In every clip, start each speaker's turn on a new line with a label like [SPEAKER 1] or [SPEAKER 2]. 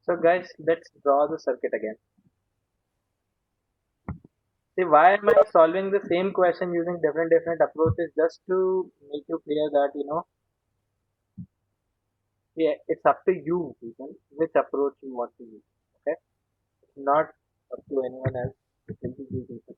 [SPEAKER 1] So guys, let's draw the circuit again. See, why am I solving the same question using different approaches? Just to make you clear that yeah, it's up to you, people, which approach you want to use. Okay, it's not up to anyone else. It will be you people.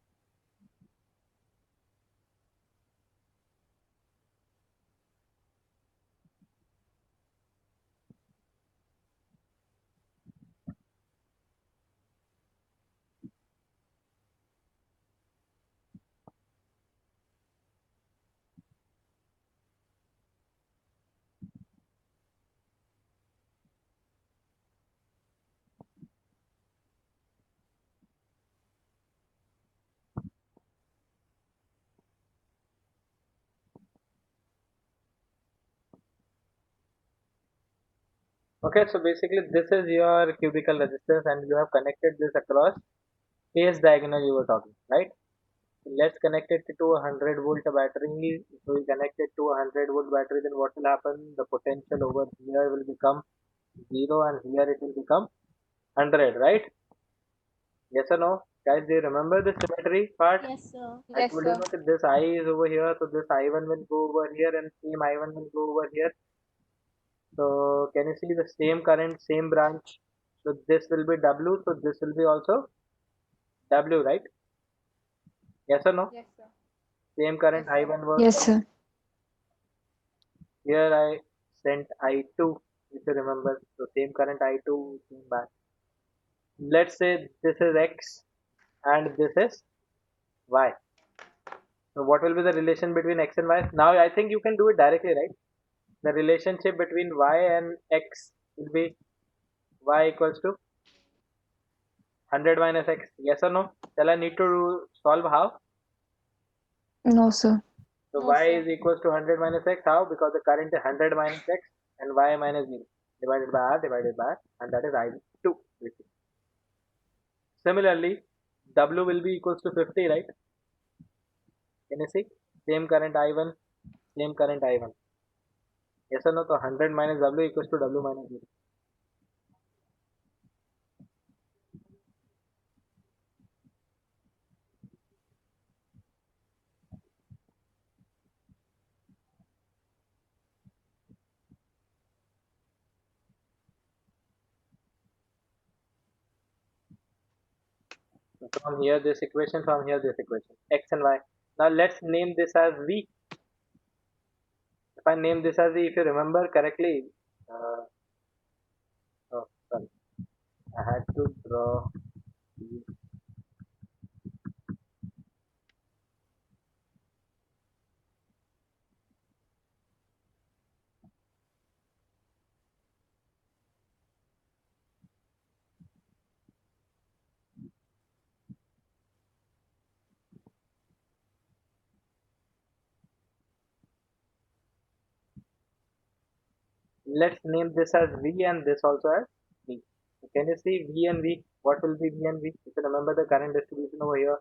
[SPEAKER 1] Okay, so basically this is your cubical resistance, and you have connected this across phase diagonal you were talking, right? Let's connect it to a 100 volt battery. So we connect it to a 100 volt battery, then what will happen? The potential over here will become 0 and here it will become 100, right? Yes or no? Guys, do you remember the symmetry part?
[SPEAKER 2] Yes, sir.
[SPEAKER 1] I
[SPEAKER 3] Yes,
[SPEAKER 1] told you
[SPEAKER 3] sir.
[SPEAKER 1] no, that this I is over here, so this I1 will go over here and same I1 will go over here. So can you see the same current, same branch? So this will be W, so this will be also W, right? Yes or no?
[SPEAKER 3] Yes, sir.
[SPEAKER 1] Same
[SPEAKER 3] Yes,
[SPEAKER 1] current
[SPEAKER 3] sir.
[SPEAKER 1] I1 was
[SPEAKER 2] Yes, sir.
[SPEAKER 1] here. I sent I2, if you remember. So same current I2 came back. Let's say this is X and this is Y. So what will be the relation between X and Y? Now I think you can do it directly, right? The relationship between Y and X will be Y equals to 100 minus X. Yes or no? Shall I need to solve how?
[SPEAKER 2] No, sir.
[SPEAKER 1] So
[SPEAKER 3] No,
[SPEAKER 1] Y
[SPEAKER 3] sir.
[SPEAKER 1] is equals to 100 minus X. How? Because the current is 100 minus X and Y minus 0 divided by R divided by R, and that is I2. Similarly, W will be equals to 50, right? Can you see? Same current I1, same current I1. Yes or no? So 100 minus W equals to W minus 0. So from here this equation, from here this equation. X and Y. Now let's name this as V. If I name this as V, if you remember correctly, uh, oh, sorry, I had to draw. Let's name this as V and this also as V. So can you see V and V? What will be V and V? If you remember the current distribution over here,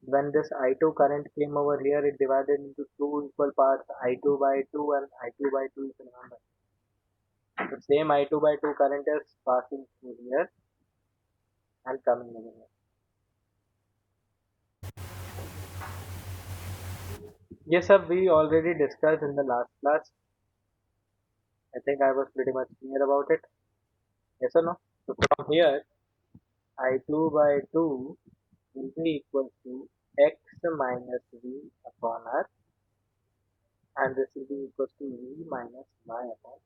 [SPEAKER 1] when this I2 current came over here, it divided into two equal parts, I2 by 2 and I2 by 2, if you remember. The same I2 by 2 current is passing through here and coming over here. Yes, sir, we already discussed in the last class. I think I was pretty much clear about it. Yes or no? So from here, I2 by 2 will be equal to x minus v upon r, and this will be equal to v minus y upon.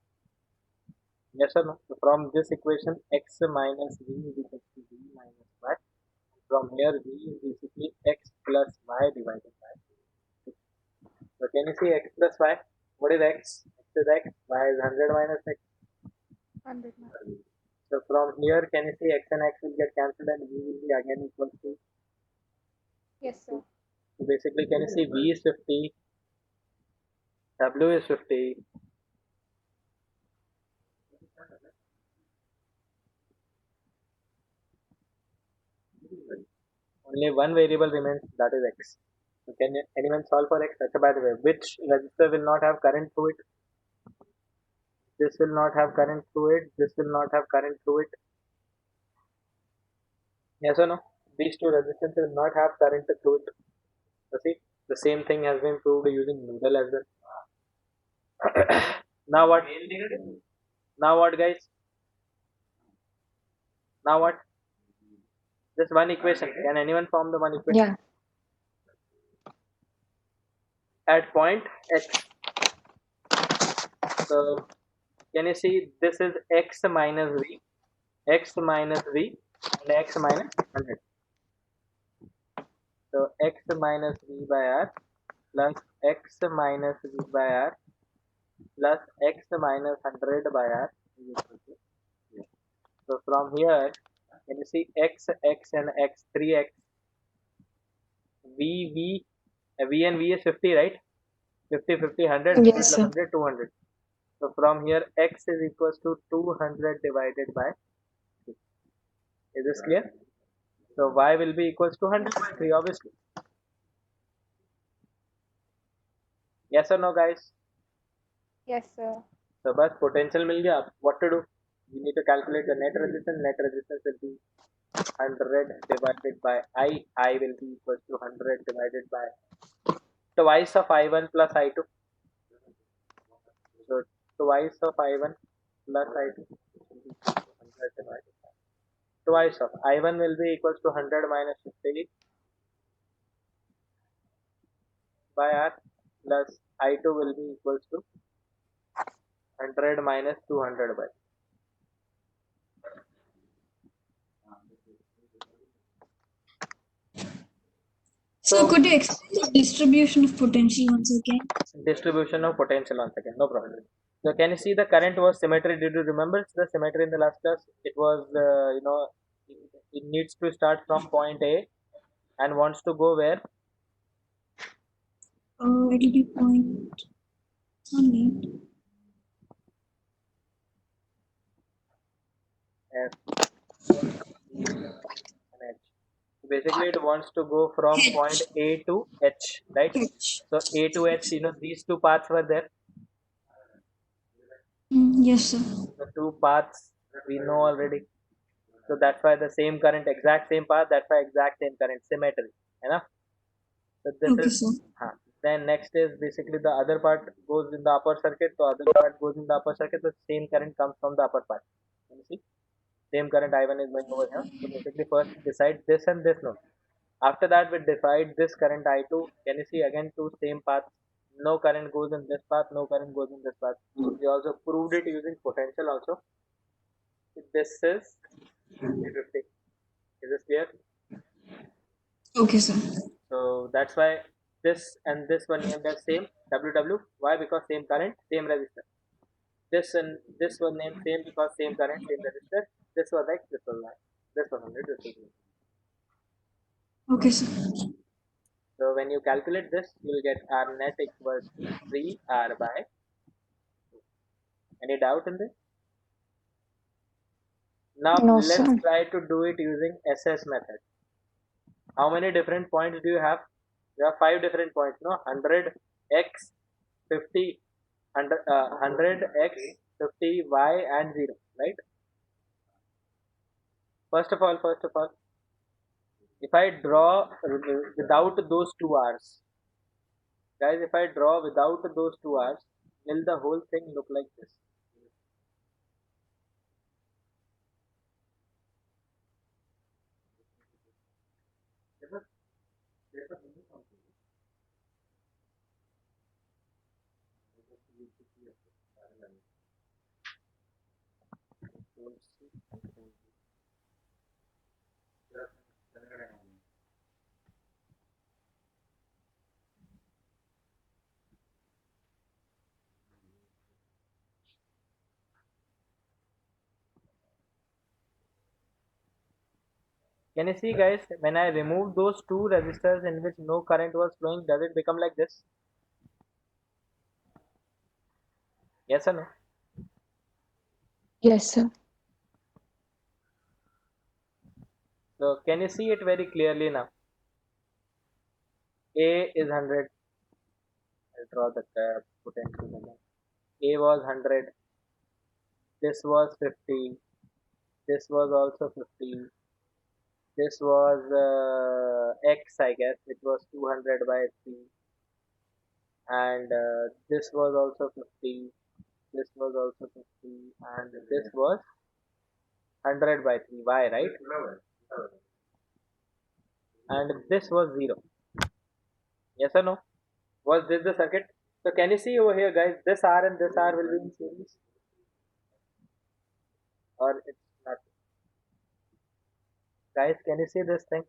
[SPEAKER 1] Yes or no? So from this equation, x minus v is equal to v minus y. From here, v is basically x plus y divided by 2. So can you see x plus y? What is x? X is x, y is 100 minus x.
[SPEAKER 3] 100 marks.
[SPEAKER 1] So from here, can you see x and x will get cancelled and v will be again equal to
[SPEAKER 3] Yes,
[SPEAKER 1] 50.
[SPEAKER 3] sir.
[SPEAKER 1] So basically, can you see v is 50, w is 50. Only one variable remains, that is x. So can anyone solve for x? That's by the way, which resistor will not have current through it? This will not have current through it. This will not have current through it. Yes or no? These two resistors will not have current through it. You see, the same thing has been proved using noodle as well. Now what? Now what, guys? Now what? Just one equation. Can anyone form the one equation?
[SPEAKER 2] Yeah.
[SPEAKER 1] At point x. So can you see this is x minus v, x minus v, and x minus 100. So x minus v by r plus x minus v by r plus x minus 100 by r is equal to 0. So from here, can you see x, x, and x, 3x, v, v and v is 50, right? 50, 50, 100, 50
[SPEAKER 2] Yes,
[SPEAKER 1] plus
[SPEAKER 2] sir.
[SPEAKER 1] 100, 200. So from here, x is equals to 200 divided by 3. Is this clear? So y will be equals to 100 by 3, obviously. Yes or no, guys?
[SPEAKER 3] Yes, sir.
[SPEAKER 1] So बस potential मिल गया. What to do? You need to calculate the net resistance. Net resistance will be 100 divided by I. I will be equals to 100 divided by twice of I1 plus I2. So twice of I1 plus I2 will be equals to 100 divided by twice of I1 will be equals to 100 minus 50 by R plus I2 will be equals to 100 minus 200 by.
[SPEAKER 4] So
[SPEAKER 1] So
[SPEAKER 4] could you explain the distribution of potential once again?
[SPEAKER 1] distribution of potential once again, no problem. So can you see the current was symmetry? Did you remember the symmetry in the last class? It was it needs to start from point A and wants to go where?
[SPEAKER 4] It'll be point only.
[SPEAKER 1] F, E, and H. Basically, it wants to go from point
[SPEAKER 4] H.
[SPEAKER 1] A to H, right?
[SPEAKER 4] H.
[SPEAKER 1] So A to H, these two paths were there.
[SPEAKER 4] Yes, sir.
[SPEAKER 1] The two paths we know already. So that's why the same current, exact same path, that's why exact same current, symmetry. You know? So this
[SPEAKER 4] Okay,
[SPEAKER 1] is,
[SPEAKER 4] sir.
[SPEAKER 1] then next is basically the other part goes in the upper circuit, so other part goes in the upper circuit, the same current comes from the upper part. Can you see? Same current I1 is going over here. So basically first decide this and this node. After that we divide this current I2. Can you see again two same paths? No current goes in this path, no current goes in this path. We also proved it using potential also. This is 50-50. Is this clear?
[SPEAKER 4] Okay, sir.
[SPEAKER 1] So that's why this and this one named as same WW. Why? Because same current, same resistor. This and this one named same because same current, same resistor. This was X, this was Y. This was 100, this was 0.
[SPEAKER 4] Okay, sir.
[SPEAKER 1] So when you calculate this, you will get R net equals to 3R by 2. Any doubt in this? Now
[SPEAKER 2] No,
[SPEAKER 1] let's
[SPEAKER 2] sir.
[SPEAKER 1] try to do it using SS method. How many different points do you have? You have 5 different points, no? 100, X, 50, 100, X, 50, Y, and 0, right? First of all, if I draw without those two R's, guys, if I draw without those two R's, will the whole thing look like this? Can you see, guys, when I remove those two resistors in which no current was flowing, does it become like this? Yes or no?
[SPEAKER 2] Yes, sir.
[SPEAKER 1] So can you see it very clearly now? A is 100. I'll draw the potential again. A was 100. This was 50. This was also 50. This was x, I guess. It was 200 by 3, and this was also 50. This was also 50, and this was 100 by 3 y, right? And this was 0. Yes or no? Was this the circuit? So can you see over here, guys? This R and this R will be in series, or it's not? Guys, can you see this thing?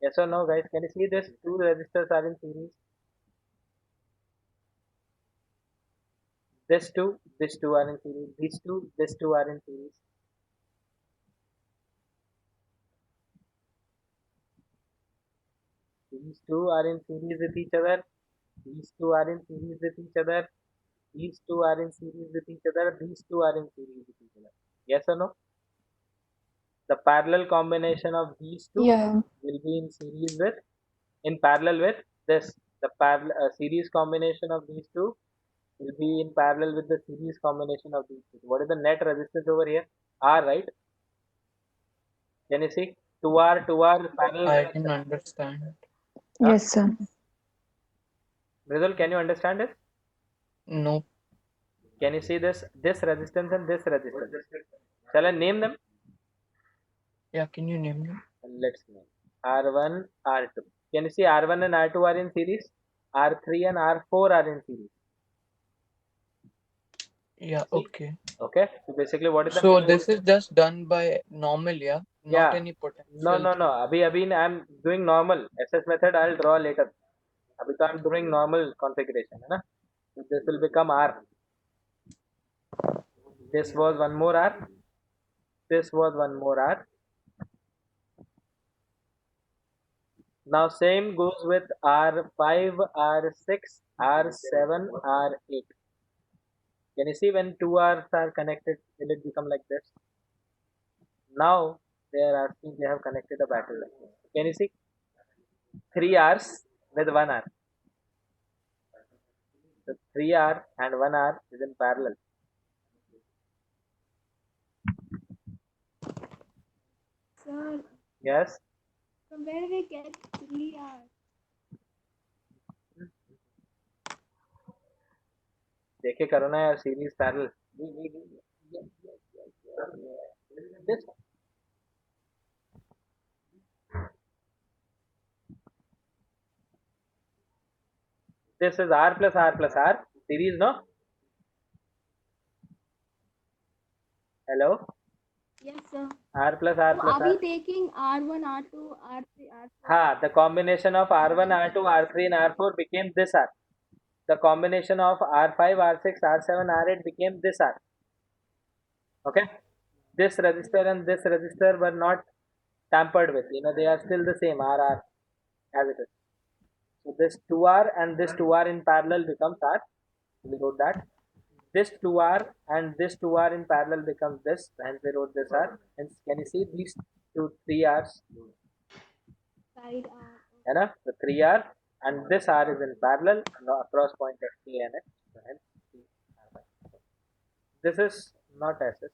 [SPEAKER 1] Yes or no, guys? Can you see this? Two resistors are in series. This two are in series. This two are in series. These two are in series with each other. These two are in series with each other. These two are in series with each other. These two are in series with each other. Yes or no? The parallel combination of these two
[SPEAKER 2] Yeah.
[SPEAKER 1] will be in parallel with this. The parallel series combination of these two will be in parallel with the series combination of these two. What is the net resistance over here? R, right? Can you see? 2R parallel
[SPEAKER 5] I
[SPEAKER 1] connection.
[SPEAKER 5] can understand.
[SPEAKER 1] Huh?
[SPEAKER 2] Yes, sir.
[SPEAKER 1] Mridul, can you understand it?
[SPEAKER 5] No.
[SPEAKER 1] Can you see this resistance and this resistance? Shall I name them?
[SPEAKER 5] Yeah, can you name them?
[SPEAKER 1] Let's name R1, R2. Can you see R1 and R2 are in series? R3 and R4 are in series.
[SPEAKER 5] Yeah, okay.
[SPEAKER 1] Okay. So basically, what is the
[SPEAKER 5] So
[SPEAKER 1] net
[SPEAKER 5] this is
[SPEAKER 1] resistance?
[SPEAKER 5] just done by normal, yeah? Not
[SPEAKER 1] Yeah.
[SPEAKER 5] any
[SPEAKER 1] No,
[SPEAKER 5] potential
[SPEAKER 1] no, no.
[SPEAKER 5] thing.
[SPEAKER 1] Abhi I'm doing normal. SS method I'll draw later. Abhi to I'm doing normal configuration. है ना? So this will become R. This was one more R. This was one more R. Now same goes with R5, R6, R7, R8. Can you see when two R's are connected, will it become like this? Now they are asking they have connected a battery like this. Can you see? 3 R's with 1 R. So 3R and 1R is in parallel.
[SPEAKER 3] Sir,
[SPEAKER 1] Yes?
[SPEAKER 3] from where we get 3 hours?
[SPEAKER 1] देखे करो ना यार series parallel. This this is R plus R plus R series, no? Hello?
[SPEAKER 3] Yes, sir.
[SPEAKER 1] R plus R
[SPEAKER 3] So
[SPEAKER 1] plus
[SPEAKER 3] are we
[SPEAKER 1] R.
[SPEAKER 3] taking R1, R2, R3, R4?
[SPEAKER 1] Ha, the combination of R1, R2, R3 and R4 became this R. The combination of R5, R6, R7, R8 became this R. Okay? This resistor and this resistor were not tampered with. They are still the same RR as it is. So this 2R and this 2R in parallel becomes R. We wrote that. This 2R and this 2R in parallel becomes this. Hence we wrote this R. Hence can you see these 3Rs?
[SPEAKER 3] Side
[SPEAKER 1] The 3R and this R is in parallel across point FK and X. So hence this is not SS.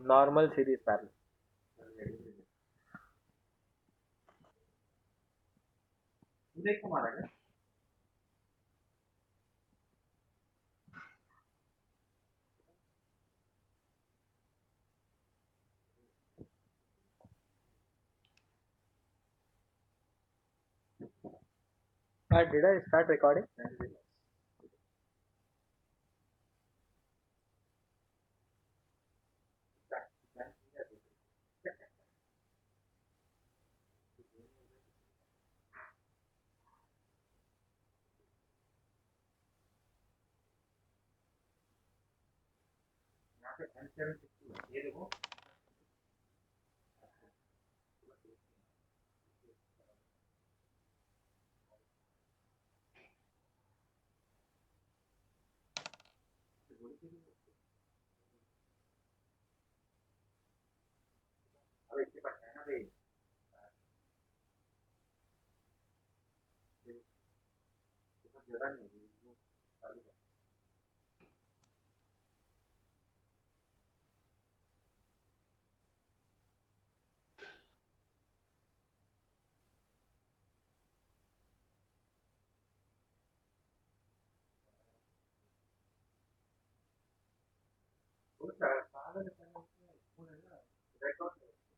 [SPEAKER 1] Normal series parallel. Did I start recording?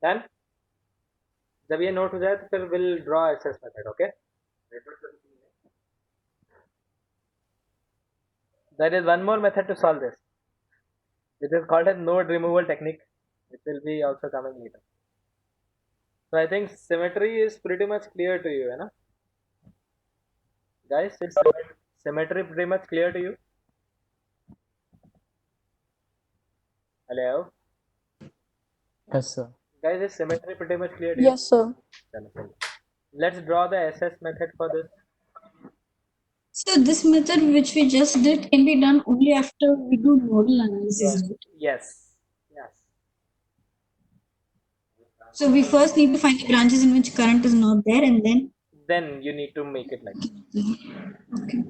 [SPEAKER 1] Done. जब ये note हो जाए तो फिर will draw SS method. Okay. There is one more method to solve this. It is called as node removal technique. It will be also coming later. So I think symmetry is pretty much clear to you, है ना? Guys, is symmetry pretty much clear to you? Hello?
[SPEAKER 6] Yes, sir.
[SPEAKER 1] Guys, is symmetry pretty much clear to you?
[SPEAKER 2] Yes, sir.
[SPEAKER 1] Let's draw the SS method for this.
[SPEAKER 4] So this method which we just did can be done only after we do nodal analysis, right?
[SPEAKER 1] Yes. Yes.
[SPEAKER 4] So we first need to find the branches in which current is not there, and
[SPEAKER 1] Then you need to make it like this.
[SPEAKER 4] okay.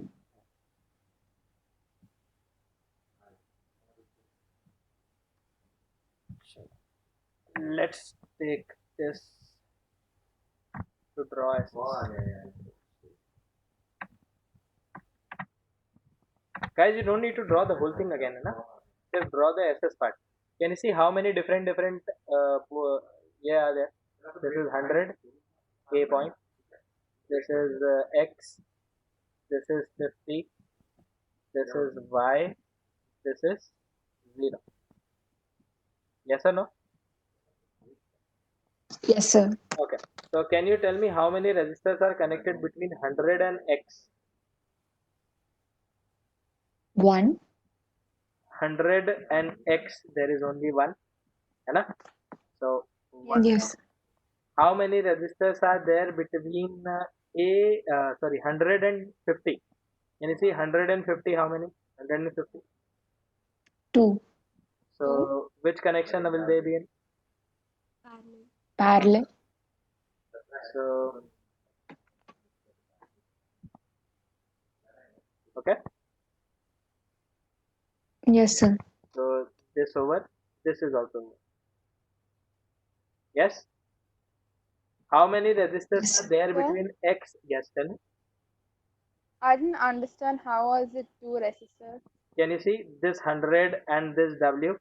[SPEAKER 1] Let's take this to draw SS. Guys, you don't need to draw the whole thing again, na? Just draw the SS part. Can you see how many different yeah, are there? This is 100 A point. This is X. This is 50. This is Y. This is 0. Yes or no?
[SPEAKER 2] Yes, sir.
[SPEAKER 1] Okay. So can you tell me how many resistors are connected between 100 and X?
[SPEAKER 2] 1.
[SPEAKER 1] 100 and X, there is only one. Hai so one.
[SPEAKER 2] Yes.
[SPEAKER 1] How many resistors are there between 100 and 50? Can you see 150? How many? 150.
[SPEAKER 2] 2.
[SPEAKER 1] So which connection will they be in?
[SPEAKER 2] Parallel.
[SPEAKER 1] So okay.
[SPEAKER 2] Yes, sir.
[SPEAKER 1] So this over. This is also over. Yes. How many resistors
[SPEAKER 2] Yes.
[SPEAKER 1] are there
[SPEAKER 3] Sir?
[SPEAKER 1] between X? Yes, tell me.
[SPEAKER 3] I didn't understand how was it two resistors.
[SPEAKER 1] Can you see this 100 and this W?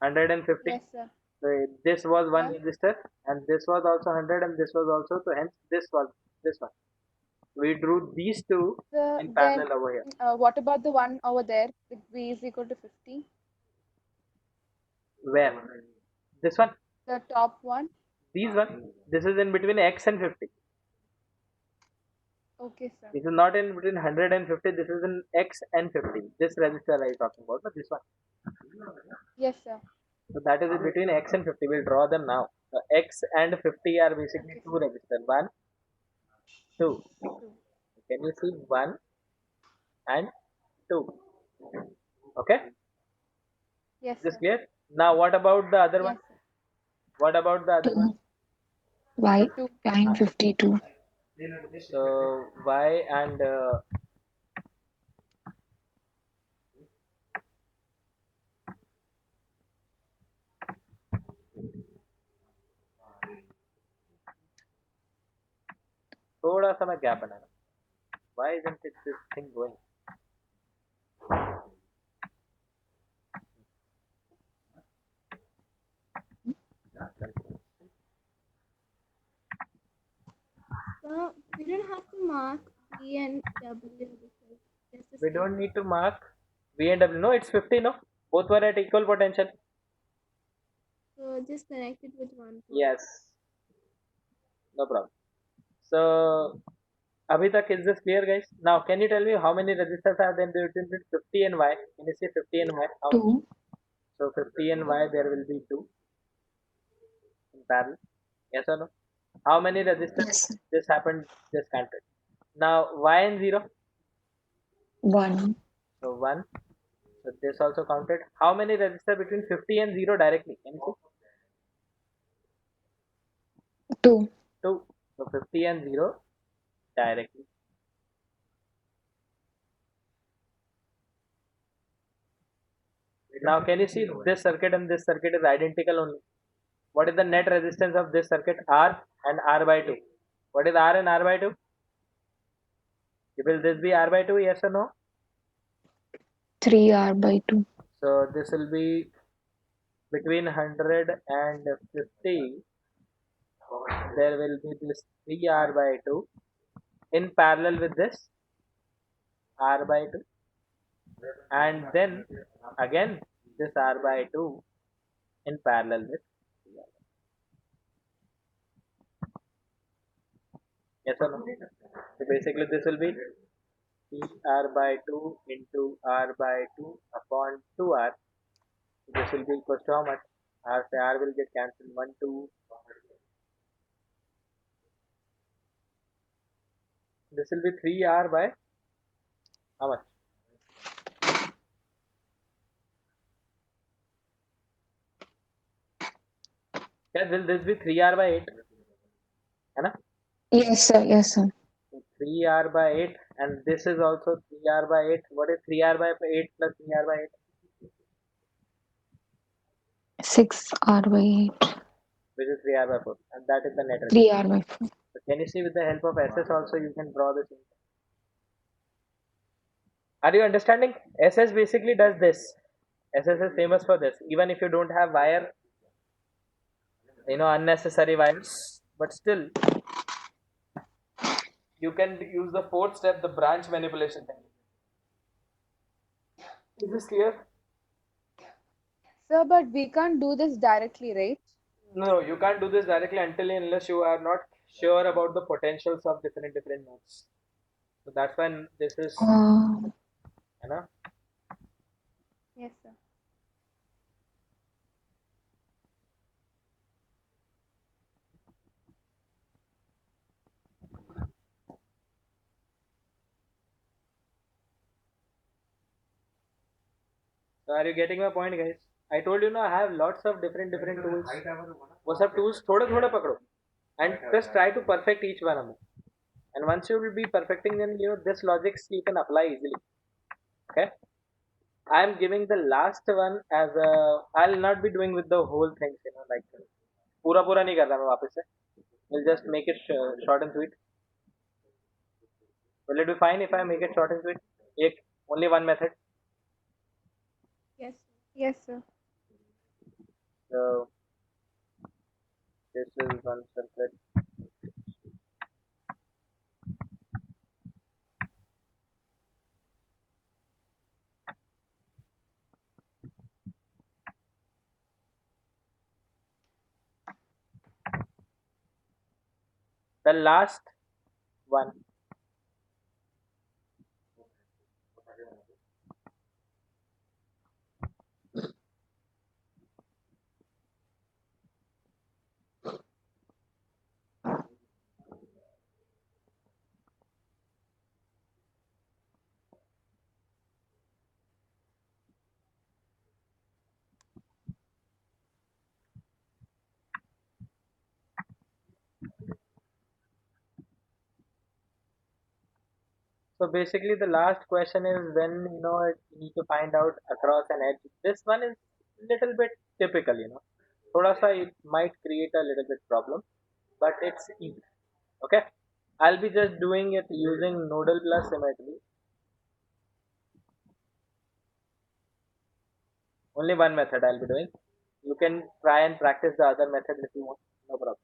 [SPEAKER 1] 150.
[SPEAKER 3] Yes, sir.
[SPEAKER 1] So this was one
[SPEAKER 3] Yeah.
[SPEAKER 1] resistor and this was also 100 and this was also, so hence this was this one. We drew these two
[SPEAKER 3] So
[SPEAKER 1] in
[SPEAKER 3] then,
[SPEAKER 1] parallel over here.
[SPEAKER 3] what about the one over there with V is equal to 50?
[SPEAKER 1] Where? This one?
[SPEAKER 3] The top one?
[SPEAKER 1] These one? This is in between X and 50.
[SPEAKER 3] Okay, sir.
[SPEAKER 1] This is not in between 100 and 50. This is in X and 50. This resistor I am talking about, but this one.
[SPEAKER 3] Yes, sir.
[SPEAKER 1] So that is in between X and 50. We'll draw them now. So X and 50 are basically two resistors. 1, 2. Can you see 1 and 2? Okay?
[SPEAKER 3] Yes,
[SPEAKER 1] This
[SPEAKER 3] sir.
[SPEAKER 1] clear? Now what about the other
[SPEAKER 3] Yes,
[SPEAKER 1] one?
[SPEAKER 3] sir.
[SPEAKER 1] What about the other
[SPEAKER 2] 2.
[SPEAKER 1] one?
[SPEAKER 2] Y.
[SPEAKER 3] 2.
[SPEAKER 2] Line 52.
[SPEAKER 1] So Y and थोड़ा सा मैं gap banana. Why isn't it this thing going?
[SPEAKER 3] So we don't have to mark V and W because just the
[SPEAKER 1] We
[SPEAKER 3] same.
[SPEAKER 1] don't need to mark V and W. No, it's 50. No, both were at equal potential.
[SPEAKER 3] So just connect it with one.
[SPEAKER 1] Yes, no problem. So abhi tak is this clear, guys? Now can you tell me how many resistors are there between 50 and Y? Can you see 50 and Y? How
[SPEAKER 2] 2.
[SPEAKER 1] So 50 and Y, there will be 2 in parallel. Yes or no? How many resistors?
[SPEAKER 2] Yes.
[SPEAKER 1] This happened, just counted. Now Y and 0.
[SPEAKER 2] 1.
[SPEAKER 1] So 1. So this also counted. How many resistors between 50 and 0 directly? Can you see?
[SPEAKER 2] 2.
[SPEAKER 1] 2. So 50 and 0 directly. Now can you see this circuit and this circuit is identical only? What is the net resistance of this circuit? R and R by 2. What is R and R by 2? Will this be R by 2? Yes or no?
[SPEAKER 2] 3R by 2.
[SPEAKER 1] So this will be between 100 and 50, there will be this 3r by 2 in parallel with this r by 2, and then again this r by 2 in parallel with 3r. Yes or no? So basically this will be 3r by 2 into r by 2 upon 2r. This will be equal to how much? R will get cancelled. 1, 2. This will be 3r by how much? Yeah, will this be 3r by 8? है ना?
[SPEAKER 2] Yes, sir. Yes, sir.
[SPEAKER 1] So 3r by 8, and this is also 3r by 8. What is 3r by 8 plus 3r by 8?
[SPEAKER 2] 6r by 8.
[SPEAKER 1] Which is 3r by 4, and that is the net result.
[SPEAKER 2] 3r by 4.
[SPEAKER 1] So can you see with the help of SS also you can draw the same? Are you understanding? SS basically does this. SS is famous for this. Even if you don't have wire, unnecessary wires, but still you can use the fourth step, the branch manipulation technique. Is this clear?
[SPEAKER 3] Sir, but we can't do this directly, right?
[SPEAKER 1] No, you can't do this directly until and unless you are not sure about the potentials of different nodes. So that's when this is, you know.
[SPEAKER 3] Yes, sir.
[SPEAKER 1] So are you getting my point, guys? I told you, I have lots of different tools. वो सब tools थोड़ा पकड़ो, and just try to perfect each one of them. And once you will be perfecting, then this logics you can apply easily. Okay. I am giving the last one as a. I'll not be doing with the whole things, like पूरा नहीं कर रहा मैं वापस से. We'll just make it short and sweet. Will it be fine if I make it short and sweet? Only one method.
[SPEAKER 3] Yes. Yes, sir.
[SPEAKER 1] So this is one circuit. The last one. So basically the last question is when you need to find out across an edge. This one is little bit typical, Thoda sa it might create a little bit problem, but it's easy. Okay. I'll be just doing it using nodal plus symmetry. Only one method I'll be doing. You can try and practice the other method if you want, no problem.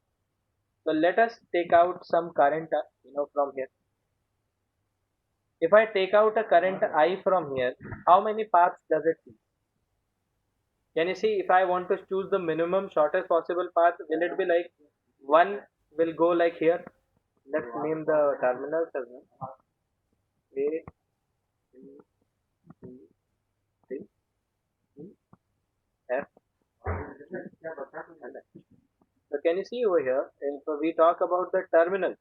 [SPEAKER 1] So let us take out some current, from here. If I take out a current I from here, how many paths does it see? Can you see if I want to choose the minimum shortest possible path, will it be like one will go like here? Let's name the terminals as well. A, B, C, D, E, F, and H. So can you see over here, if we talk about the terminal,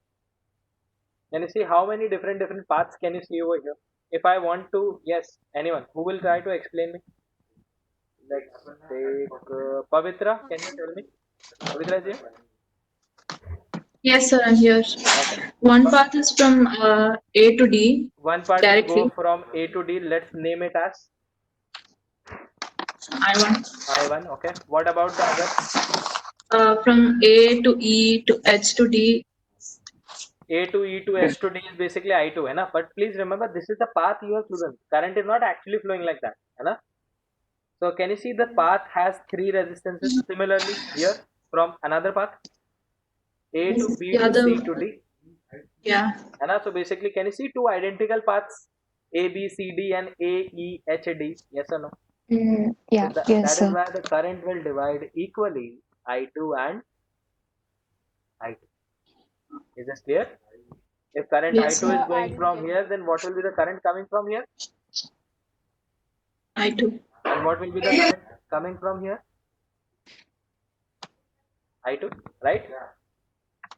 [SPEAKER 1] can you see how many different paths can you see over here? If I want to, yes, anyone who will try to explain me? Let's take Pavitra. Can you tell me? Pavitra ji?
[SPEAKER 7] Yes, sir, I'm here.
[SPEAKER 1] Okay.
[SPEAKER 7] One path is from A to D.
[SPEAKER 1] One part
[SPEAKER 7] directly.
[SPEAKER 1] will go from A to D. Let's name it as
[SPEAKER 7] I1.
[SPEAKER 1] I1. Okay. What about the other?
[SPEAKER 7] From A to E to H to D.
[SPEAKER 1] A to E to H to D is basically I2, hai na? But please remember, this is the path you have chosen. Current is not actually flowing like that, hai na? So can you see the path has 3 resistances similarly here from another path? A to B
[SPEAKER 7] Yeah,
[SPEAKER 1] to C to D.
[SPEAKER 7] yeah.
[SPEAKER 1] So basically, can you see 2 identical paths? A, B, C, D and A, E, H, D. Yes or no?
[SPEAKER 2] Yeah,
[SPEAKER 1] So
[SPEAKER 2] yes,
[SPEAKER 1] that is
[SPEAKER 2] sir.
[SPEAKER 1] why the current will divide equally I2 and I2. Is this clear? If current
[SPEAKER 7] Yes,
[SPEAKER 1] I2 is
[SPEAKER 7] sir.
[SPEAKER 1] going from here, then what will be the current coming from here?
[SPEAKER 7] I too.
[SPEAKER 1] And what will be the current coming from here? I2, right?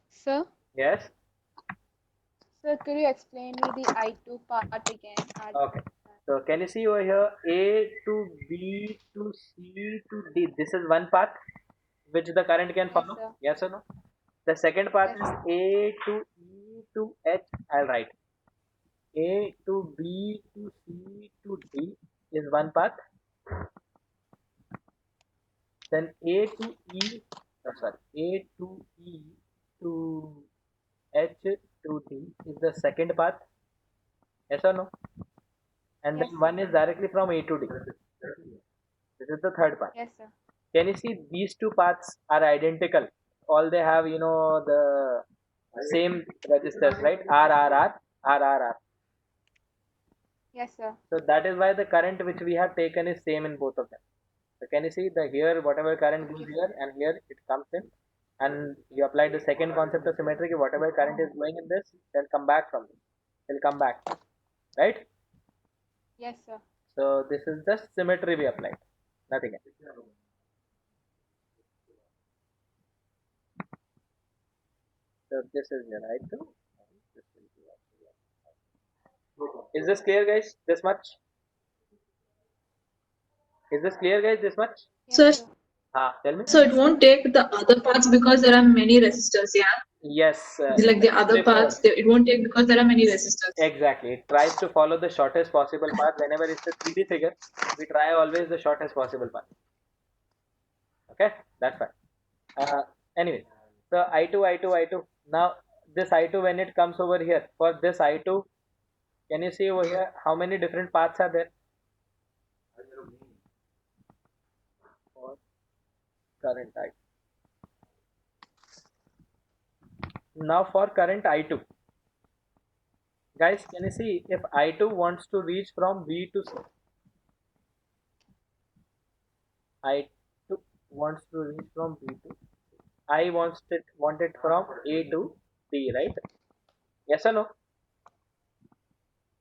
[SPEAKER 3] Sir,
[SPEAKER 1] Yes.
[SPEAKER 3] sir, could you explain me the I2 part again?
[SPEAKER 1] Okay. So can you see over here A to B to C to D? This is one path which the current can
[SPEAKER 3] Yes,
[SPEAKER 1] follow.
[SPEAKER 3] sir.
[SPEAKER 1] Yes or no? The second path
[SPEAKER 3] Yes,
[SPEAKER 1] is
[SPEAKER 3] sir.
[SPEAKER 1] A to E to H. I'll write A to B to C to D is one path. Then A to E, A to E to H to D is the second path. Yes or no? And
[SPEAKER 3] Yes,
[SPEAKER 1] then
[SPEAKER 3] sir.
[SPEAKER 1] one is directly from A to D. This is the third path.
[SPEAKER 3] Yes, sir.
[SPEAKER 1] Can you see these two paths are identical? All they have, the same registers, right? R, R, R, R, R, R.
[SPEAKER 3] Yes, sir.
[SPEAKER 1] So that is why the current which we have taken is same in both of them. So can you see the here whatever current goes here and here it comes in, and you apply the second concept of symmetry. Whatever current is going in this, they'll come back from this. They'll come back, right?
[SPEAKER 3] Yes, sir.
[SPEAKER 1] So this is just symmetry we applied, nothing else. So this is your I2. Is this clear, guys? This much? Is this clear, guys? This much?
[SPEAKER 3] Yes,
[SPEAKER 7] So,
[SPEAKER 3] sir.
[SPEAKER 1] Tell me.
[SPEAKER 7] so it won't take the other parts because there are many resistors, yeah?
[SPEAKER 1] Yes.
[SPEAKER 7] Like the other parts, it won't take because there are many resistors.
[SPEAKER 1] Exactly. It tries to follow the shortest possible path. Whenever it's a 3D figure, we try always the shortest possible path. Okay, that's fine. Anyway, so I2, I2, I2. Now, this I2, when it comes over here, for this I2, can you see over here how many different paths are there? For current I2. Now, for current I2, guys, can you see if I2 wants to reach from B to C? I2 wants to reach from B to C. I want it from A to D, right? Yes or no?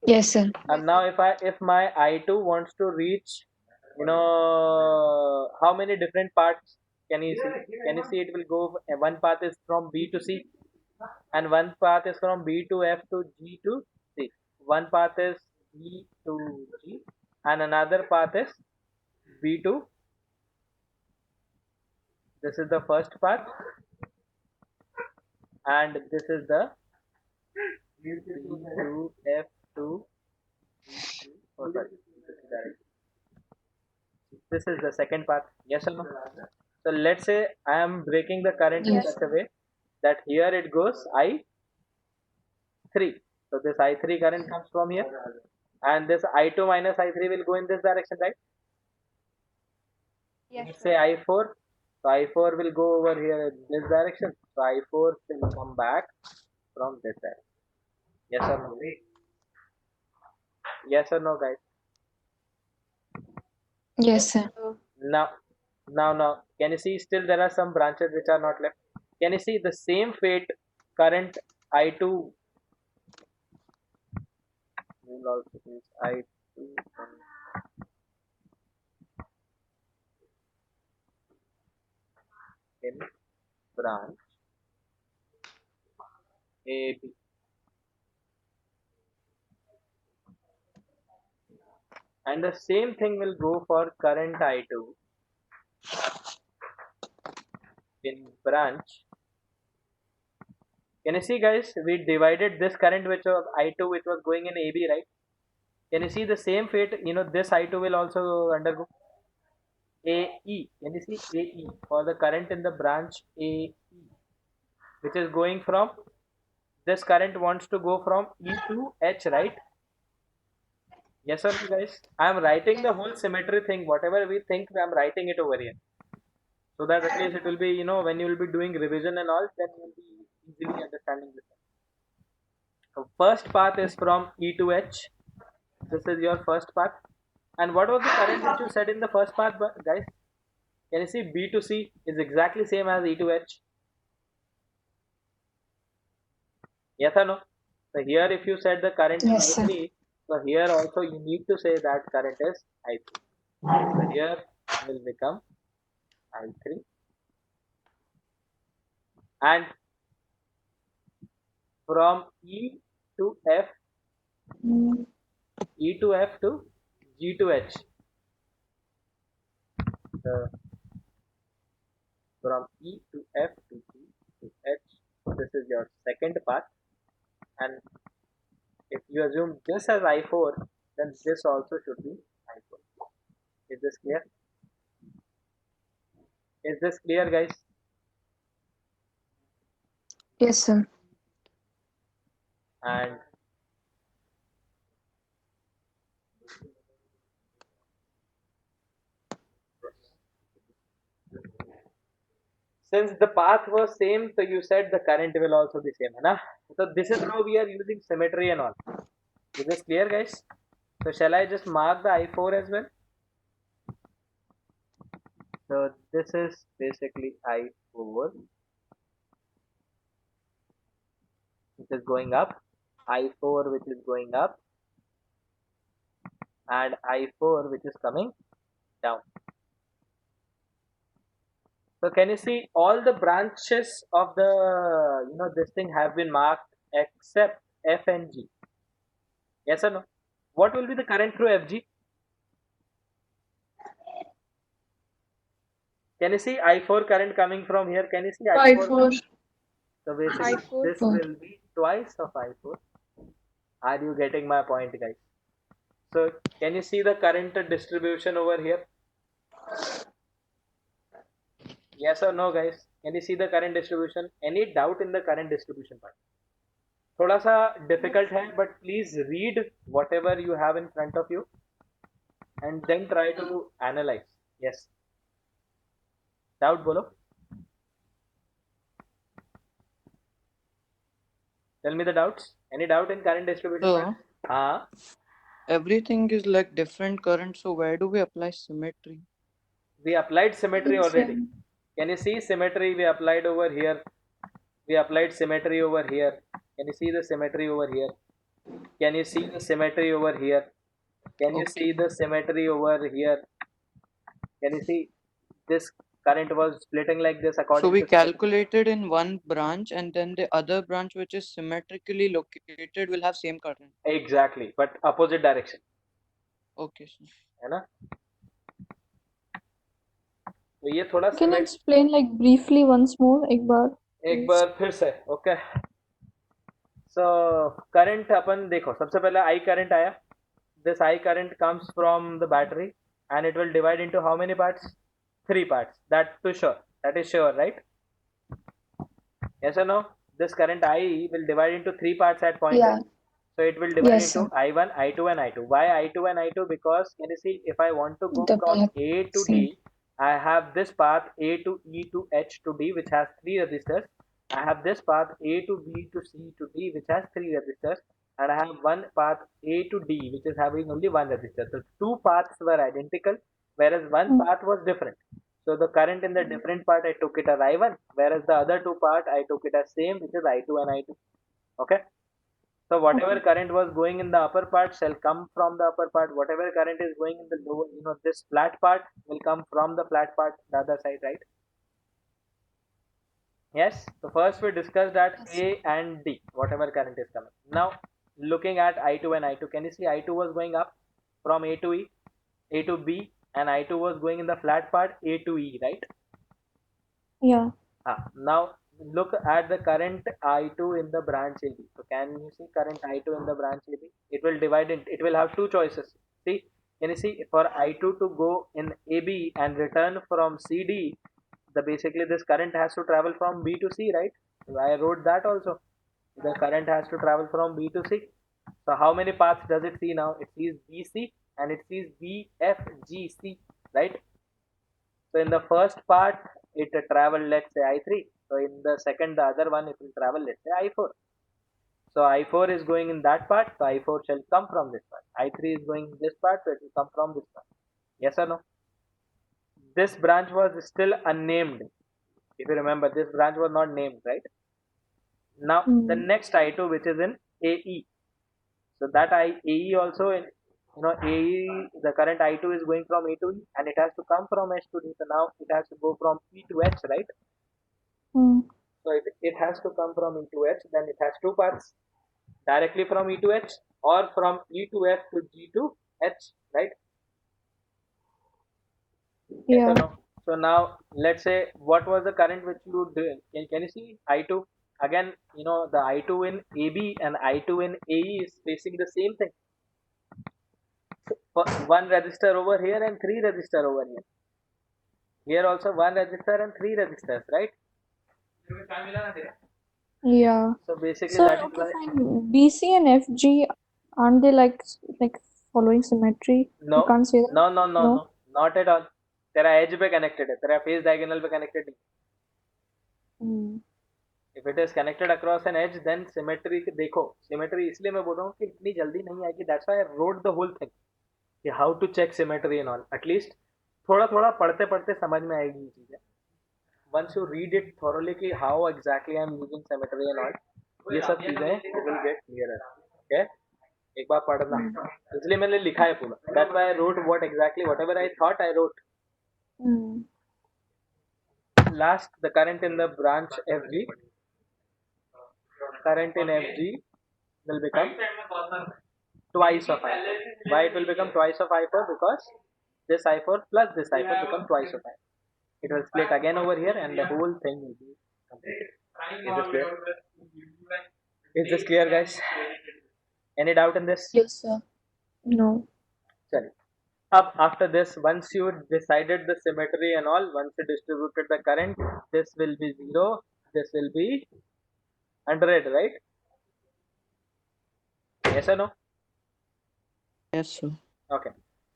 [SPEAKER 2] Yes, sir.
[SPEAKER 1] And now if my I2 wants to reach, how many different parts can you see? Can you see it will go, one path is from B to C, and one path is from B to F to G to C. One path is B to G, and another path is B to, this is the first path, and this is the B to F to G to, oh sorry, this is the second path. Yes or no? So let's say I am breaking the current in
[SPEAKER 2] Yes.
[SPEAKER 1] such a way that here it goes I3. So this I3 current comes from here, and this I2 minus I3 will go in this direction, right?
[SPEAKER 3] Yes,
[SPEAKER 1] Let's
[SPEAKER 3] sir.
[SPEAKER 1] say I4. So I4 will go over here in this direction. So I4 will come back from this direction. Yes or no? Yes or no, guys?
[SPEAKER 2] Yes, sir.
[SPEAKER 3] So,
[SPEAKER 1] Now, can you see still there are some branches which are not left? Can you see the same fate current I2 will also is I2 in branch AB. And the same thing will go for current I2 in branch. Can you see, guys? We divided this current which was I2 which was going in AB, right? Can you see the same fate? This I2 will also undergo AE. Can you see AE for the current in the branch AE, which is going from, this current wants to go from E to H, right? Yes or no, guys? I am writing the whole symmetry thing. Whatever we think, I am writing it over here. So that at least it will be, when you will be doing revision and all, then you will be easily understanding this. So first path is from E to H. This is your first path. And what was the current which you said in the first path, guys? Can you see B to C is exactly same as E to H? Yes or no? So here if you said the current is
[SPEAKER 2] Yes, sir.
[SPEAKER 1] I3, so here also you need to say that current is I3. So here will become I3. And from E to F, E to F to G to H. So from E to F to G to H, this is your second path. And if you assume this as I4, then this also should be I4. Is this clear? Is this clear, guys?
[SPEAKER 2] Yes, sir.
[SPEAKER 1] And since the path was same, so you said the current will also be same, na? So this is how we are using symmetry and all. Is this clear, guys? So shall I just mark the I4 as well? So this is basically I4, which is going up, I4 which is going up, and I4 which is coming down. So can you see all the branches of the this thing have been marked except F and G? Yes or no? What will be the current through FG? Can you see I4 current coming from here? Can you see I4?
[SPEAKER 7] I4.
[SPEAKER 1] So basically
[SPEAKER 3] I4.
[SPEAKER 1] this will be twice of I4. Are you getting my point, guys? So can you see the current distribution over here? Yes or no, guys? Can you see the current distribution? Any doubt in the current distribution part? थोड़ा सा difficult है, but please read whatever you have in front of you and then try to analyze. Yes. Doubt बोलो. Tell me the doubts. Any doubt in current distribution
[SPEAKER 5] So
[SPEAKER 1] part? हाँ.
[SPEAKER 5] everything is like different current, so where do we apply symmetry?
[SPEAKER 1] We applied symmetry already. Can you see symmetry? We applied over here. We applied symmetry over here. Can you see the symmetry over here? Can you see the symmetry over here? Can you see
[SPEAKER 5] Okay.
[SPEAKER 1] the symmetry over here? Can you see this current was splitting like this
[SPEAKER 5] So
[SPEAKER 1] according
[SPEAKER 5] we
[SPEAKER 1] to symmetry?
[SPEAKER 5] calculated in one branch, and then the other branch which is symmetrically located will have same current.
[SPEAKER 1] Exactly, but opposite direction.
[SPEAKER 5] Okay, sir.
[SPEAKER 1] है ना? तो ये थोड़ा
[SPEAKER 8] Can you explain like briefly once more एक बार
[SPEAKER 1] एक
[SPEAKER 8] please?
[SPEAKER 1] बार फिर से okay so current अपन देखो सबसे पहले आई करंट आया this I current comes from the battery and it will divide into how many parts? 3 parts. That is sure, right? Yes or no? This current I will divide into 3 parts at point
[SPEAKER 2] Yeah.
[SPEAKER 1] A. So it will divide
[SPEAKER 2] Yes,
[SPEAKER 1] into
[SPEAKER 2] sir.
[SPEAKER 1] I1, I2 and I2. Why I2 and I2? Because can you see if I want to go
[SPEAKER 2] The
[SPEAKER 1] from
[SPEAKER 2] path.
[SPEAKER 1] A to
[SPEAKER 2] Same.
[SPEAKER 1] D, I have this path A to E to H to D which has 3 resistors. I have this path A to B to C to D which has 3 resistors. And I have one path A to D which is having only one resistor. So two paths were identical whereas one path was different. So the current in the different part I took it as I1 whereas the other two part I took it as same which is I2 and I2. Okay. So whatever current was going in the upper part shall come from the upper part. Whatever current is going in the lower, this flat part will come from the flat part, the other side, right? Yes. So first we discussed that A and D, whatever current is coming. Now looking at I2 and I2, can you see I2 was going up from A to E, A to B, and I2 was going in the flat part A to E, right?
[SPEAKER 8] Yeah.
[SPEAKER 1] Now look at the current I2 in the branch AB. So can you see current I2 in the branch AB? It will divide it. It will have two choices. See, can you see for I2 to go in AB and return from CD, basically this current has to travel from B to C, right? I wrote that also. The current has to travel from B to C. So how many paths does it see now? It sees BC and it sees BFGC, right? So in the first part, it traveled, let's say I3. So in the second, the other one, it will travel, let's say I4. So I4 is going in that part, so I4 shall come from this part. I3 is going in this part, so it will come from this part. Yes or no? This branch was still unnamed. If you remember, this branch was not named, right? Now the next I2, which is in AE. So that AE also, AE, the current I2 is going from A to E and it has to come from H to D. So now it has to go from E to H, right? So if it has to come from E to H, then it has two paths. Directly from E to H or from E to F to G to H, right? Yes or
[SPEAKER 8] Yeah.
[SPEAKER 1] no? So now let's say what was the current which you did? Can you see I2? Again, the I2 in AB and I2 in AE is facing the same thing. So one resistor over here and three resistor over here. Here also one resistor and three resistors, right?
[SPEAKER 8] Yeah.
[SPEAKER 1] So basically
[SPEAKER 8] So
[SPEAKER 1] that is
[SPEAKER 8] okay,
[SPEAKER 1] why
[SPEAKER 8] fine. BC and FG, aren't they like following symmetry? You
[SPEAKER 1] no,
[SPEAKER 8] can't say that.
[SPEAKER 1] no, no, no,
[SPEAKER 8] No.
[SPEAKER 1] no, not at all. तेरा edge पे connected है, तेरा phase diagonal पे connected नहीं. If it is connected across an edge, then symmetry देखो, symmetry इसलिए मैं बोल रहा हूँ कि इतनी जल्दी नहीं आएगी. That's why I wrote the whole thing. कि how to check symmetry and all. At least थोड़ा थोड़ा पढ़ते पढ़ते समझ में आएगी ये चीजें. Once you read it thoroughly कि how exactly I'm using symmetry and all, ये सब चीजें will get clearer. Okay? एक बार पढ़ना. इसलिए मैंने लिखा है पूरा. That's why I wrote whatever I thought I wrote. Last, the current in the branch FG. Current in FG will become twice of I4. Why it will become twice of I4? Because this I4 plus this I4 become twice of I4. It will split again over here and the whole thing will be completed. Is this clear? Is this clear, guys? Any doubt in this?
[SPEAKER 2] Yes, sir.
[SPEAKER 8] No.
[SPEAKER 1] Sorry. Up after this, once you decided the symmetry and all, once you distributed the current, this will be 0, this will be 100, right? Yes or no?
[SPEAKER 5] Yes, sir.
[SPEAKER 1] Okay.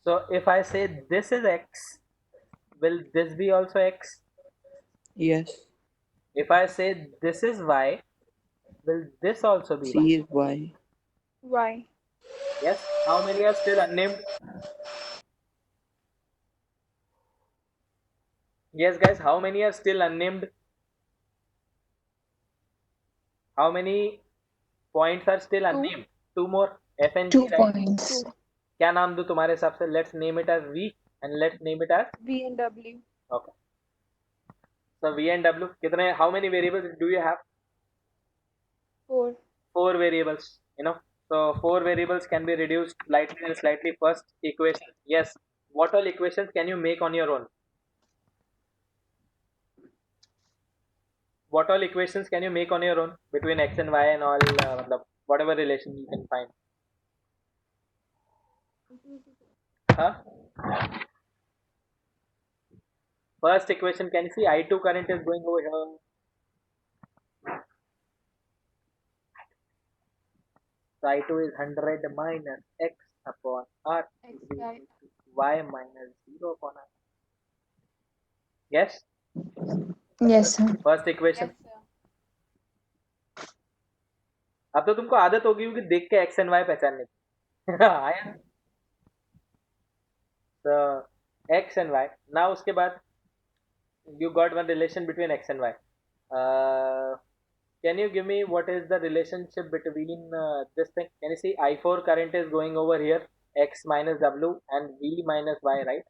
[SPEAKER 1] So if I say this is X, will this be also X?
[SPEAKER 5] Yes.
[SPEAKER 1] If I say this is Y, will this also be
[SPEAKER 5] C
[SPEAKER 1] Y?
[SPEAKER 5] is Y.
[SPEAKER 8] Why?
[SPEAKER 1] Yes. How many are still unnamed? Yes, guys. How many are still unnamed? How many points are still unnamed? Two more. F and G,
[SPEAKER 2] 2
[SPEAKER 1] right?
[SPEAKER 2] points.
[SPEAKER 1] क्या नाम दूं तुम्हारे हिसाब से? Let's name it as V and let's name it as
[SPEAKER 8] V and W.
[SPEAKER 1] okay. So V and W. कितने? How many variables do you have?
[SPEAKER 8] 4.
[SPEAKER 1] 4 variables. So 4 variables can be reduced slightly and slightly. First equation. Yes. What all equations can you make on your own? What all equations can you make on your own between X and Y and all? Whatever relation you can find. Huh? First equation, can you see I2 current is going over here. So I2 is 100 minus X upon R
[SPEAKER 8] X,
[SPEAKER 1] is equal
[SPEAKER 8] right.
[SPEAKER 1] to Y minus 0 upon R. Yes?
[SPEAKER 2] Yes, sir.
[SPEAKER 1] First equation.
[SPEAKER 8] Yes, sir.
[SPEAKER 1] अब तो तुमको आदत होगी कि देख के X and Y पहचानने की. आया? So X and Y. Now उसके बाद you got one relation between X and Y. Can you give me what is the relationship between this thing? Can you see I4 current is going over here, X minus W and V minus Y, right?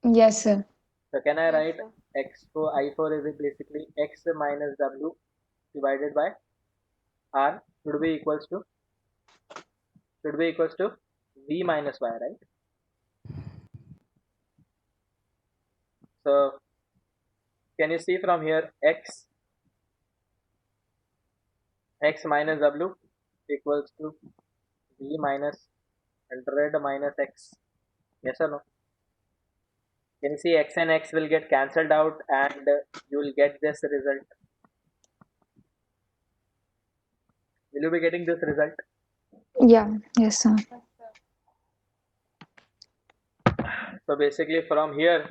[SPEAKER 2] Yes, sir.
[SPEAKER 1] So can I
[SPEAKER 8] Yes,
[SPEAKER 1] write
[SPEAKER 8] sir.
[SPEAKER 1] X4 I4 is basically X minus W divided by R should be equals to V minus Y, right? So can you see from here X minus W equals to V minus 100 minus X. Yes or no? Can you see X and X will get cancelled out and you will get this result. Will you be getting this result?
[SPEAKER 2] Yeah. Yes, sir.
[SPEAKER 1] So basically from here,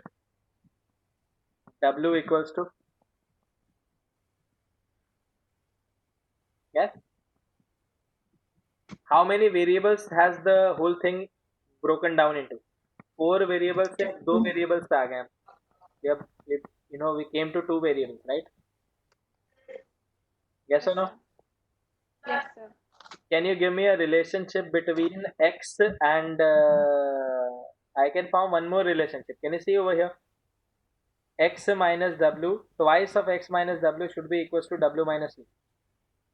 [SPEAKER 1] W equals to, yes, how many variables has the whole thing broken down into? 4 variables से 2 variables पे आ गए हम. Yep, we came to 2 variables, right? Yes or no?
[SPEAKER 8] Yes, sir.
[SPEAKER 1] Can you give me a relationship between X and I can form one more relationship. Can you see over here? X minus W, twice of X minus W should be equals to W minus V.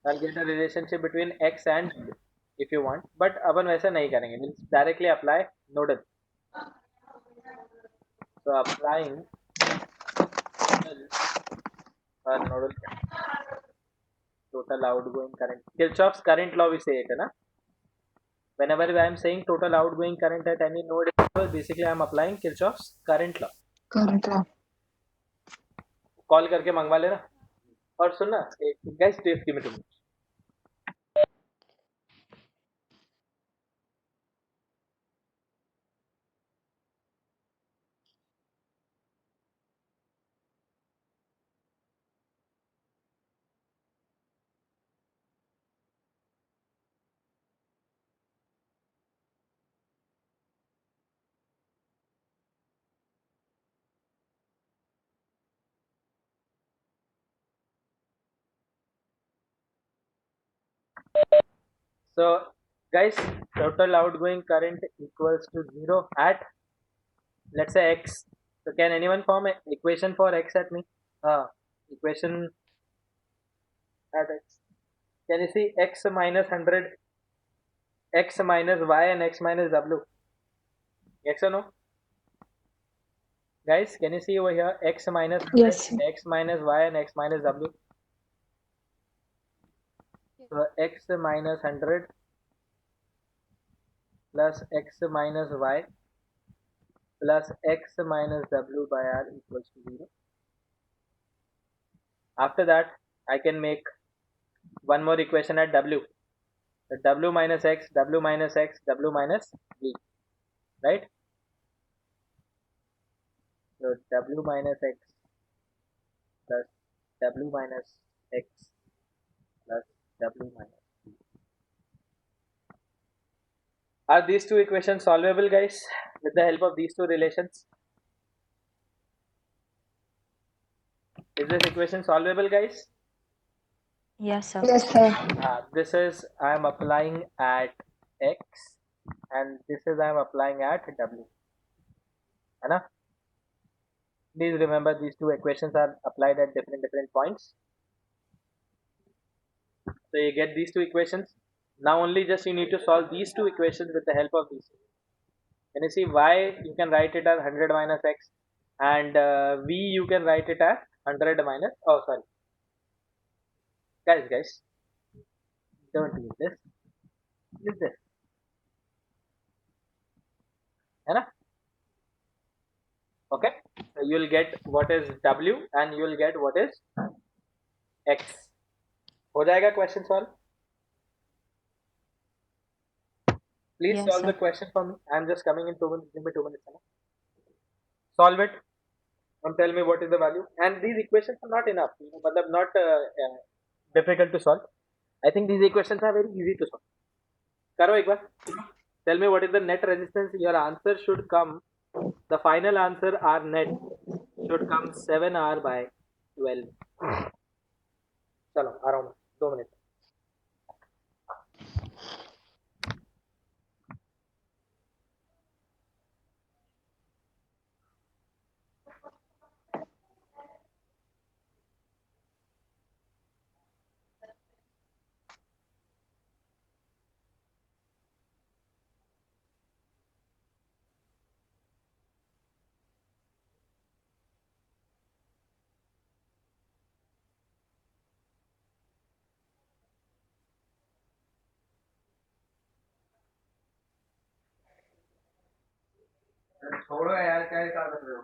[SPEAKER 1] I'll get a relationship between X and W if you want. But अपन वैसा नहीं करेंगे. We'll directly apply nodal. So applying nodal total outgoing current. Kirchhoff's current law we say it, na? Whenever I am saying total outgoing current at any node, basically I am applying Kirchhoff's current law.
[SPEAKER 2] Current law.
[SPEAKER 1] Call करके मंगवा लेना. और सुनना, guys, please give me 2 minutes. So, guys, total outgoing current equals to 0 at, let's say, X. So, can anyone form an equation for X at me? Equation at X. Can you see X minus 100, X minus Y and X minus W? Yes or no? Guys, can you see over here X minus 100,
[SPEAKER 2] Yes, sir.
[SPEAKER 1] X minus Y and X minus W? So, X minus 100 plus X minus Y plus X minus W by R equals to 0. After that, I can make one more equation at W. So W minus X, W minus X, W minus V, right? So W minus X plus W minus X plus W minus V. Are these two equations solvable, guys, with the help of these two relations? Is this equation solvable, guys?
[SPEAKER 2] Yes, sir. Yes, sir.
[SPEAKER 1] This is I am applying at X and this is I am applying at W. Right? Please remember these two equations are applied at different points. So you get these two equations. Now only just you need to solve these two equations with the help of these. Can you see Y you can write it as 100 minus X and V you can write it as 100 minus, oh sorry. Guys, don't use this. Use this. Right? Okay, so you will get what is W and you will get what is X. हो जाएगा question solve? Please
[SPEAKER 2] Yes,
[SPEAKER 1] solve
[SPEAKER 2] sir.
[SPEAKER 1] the question for me. I am just coming in 2 minutes. Give me 2 minutes. Solve it and tell me what is the value. And these equations are not enough. But not difficult to solve. I think these equations are very easy to solve. करो एक बार. Tell me what is the net resistance. Your answer should come. The final answer R net should come 7R by 12. चलो आ रहा हूँ मैं 2 minute. छोड़ो यार क्या कर रहे हो.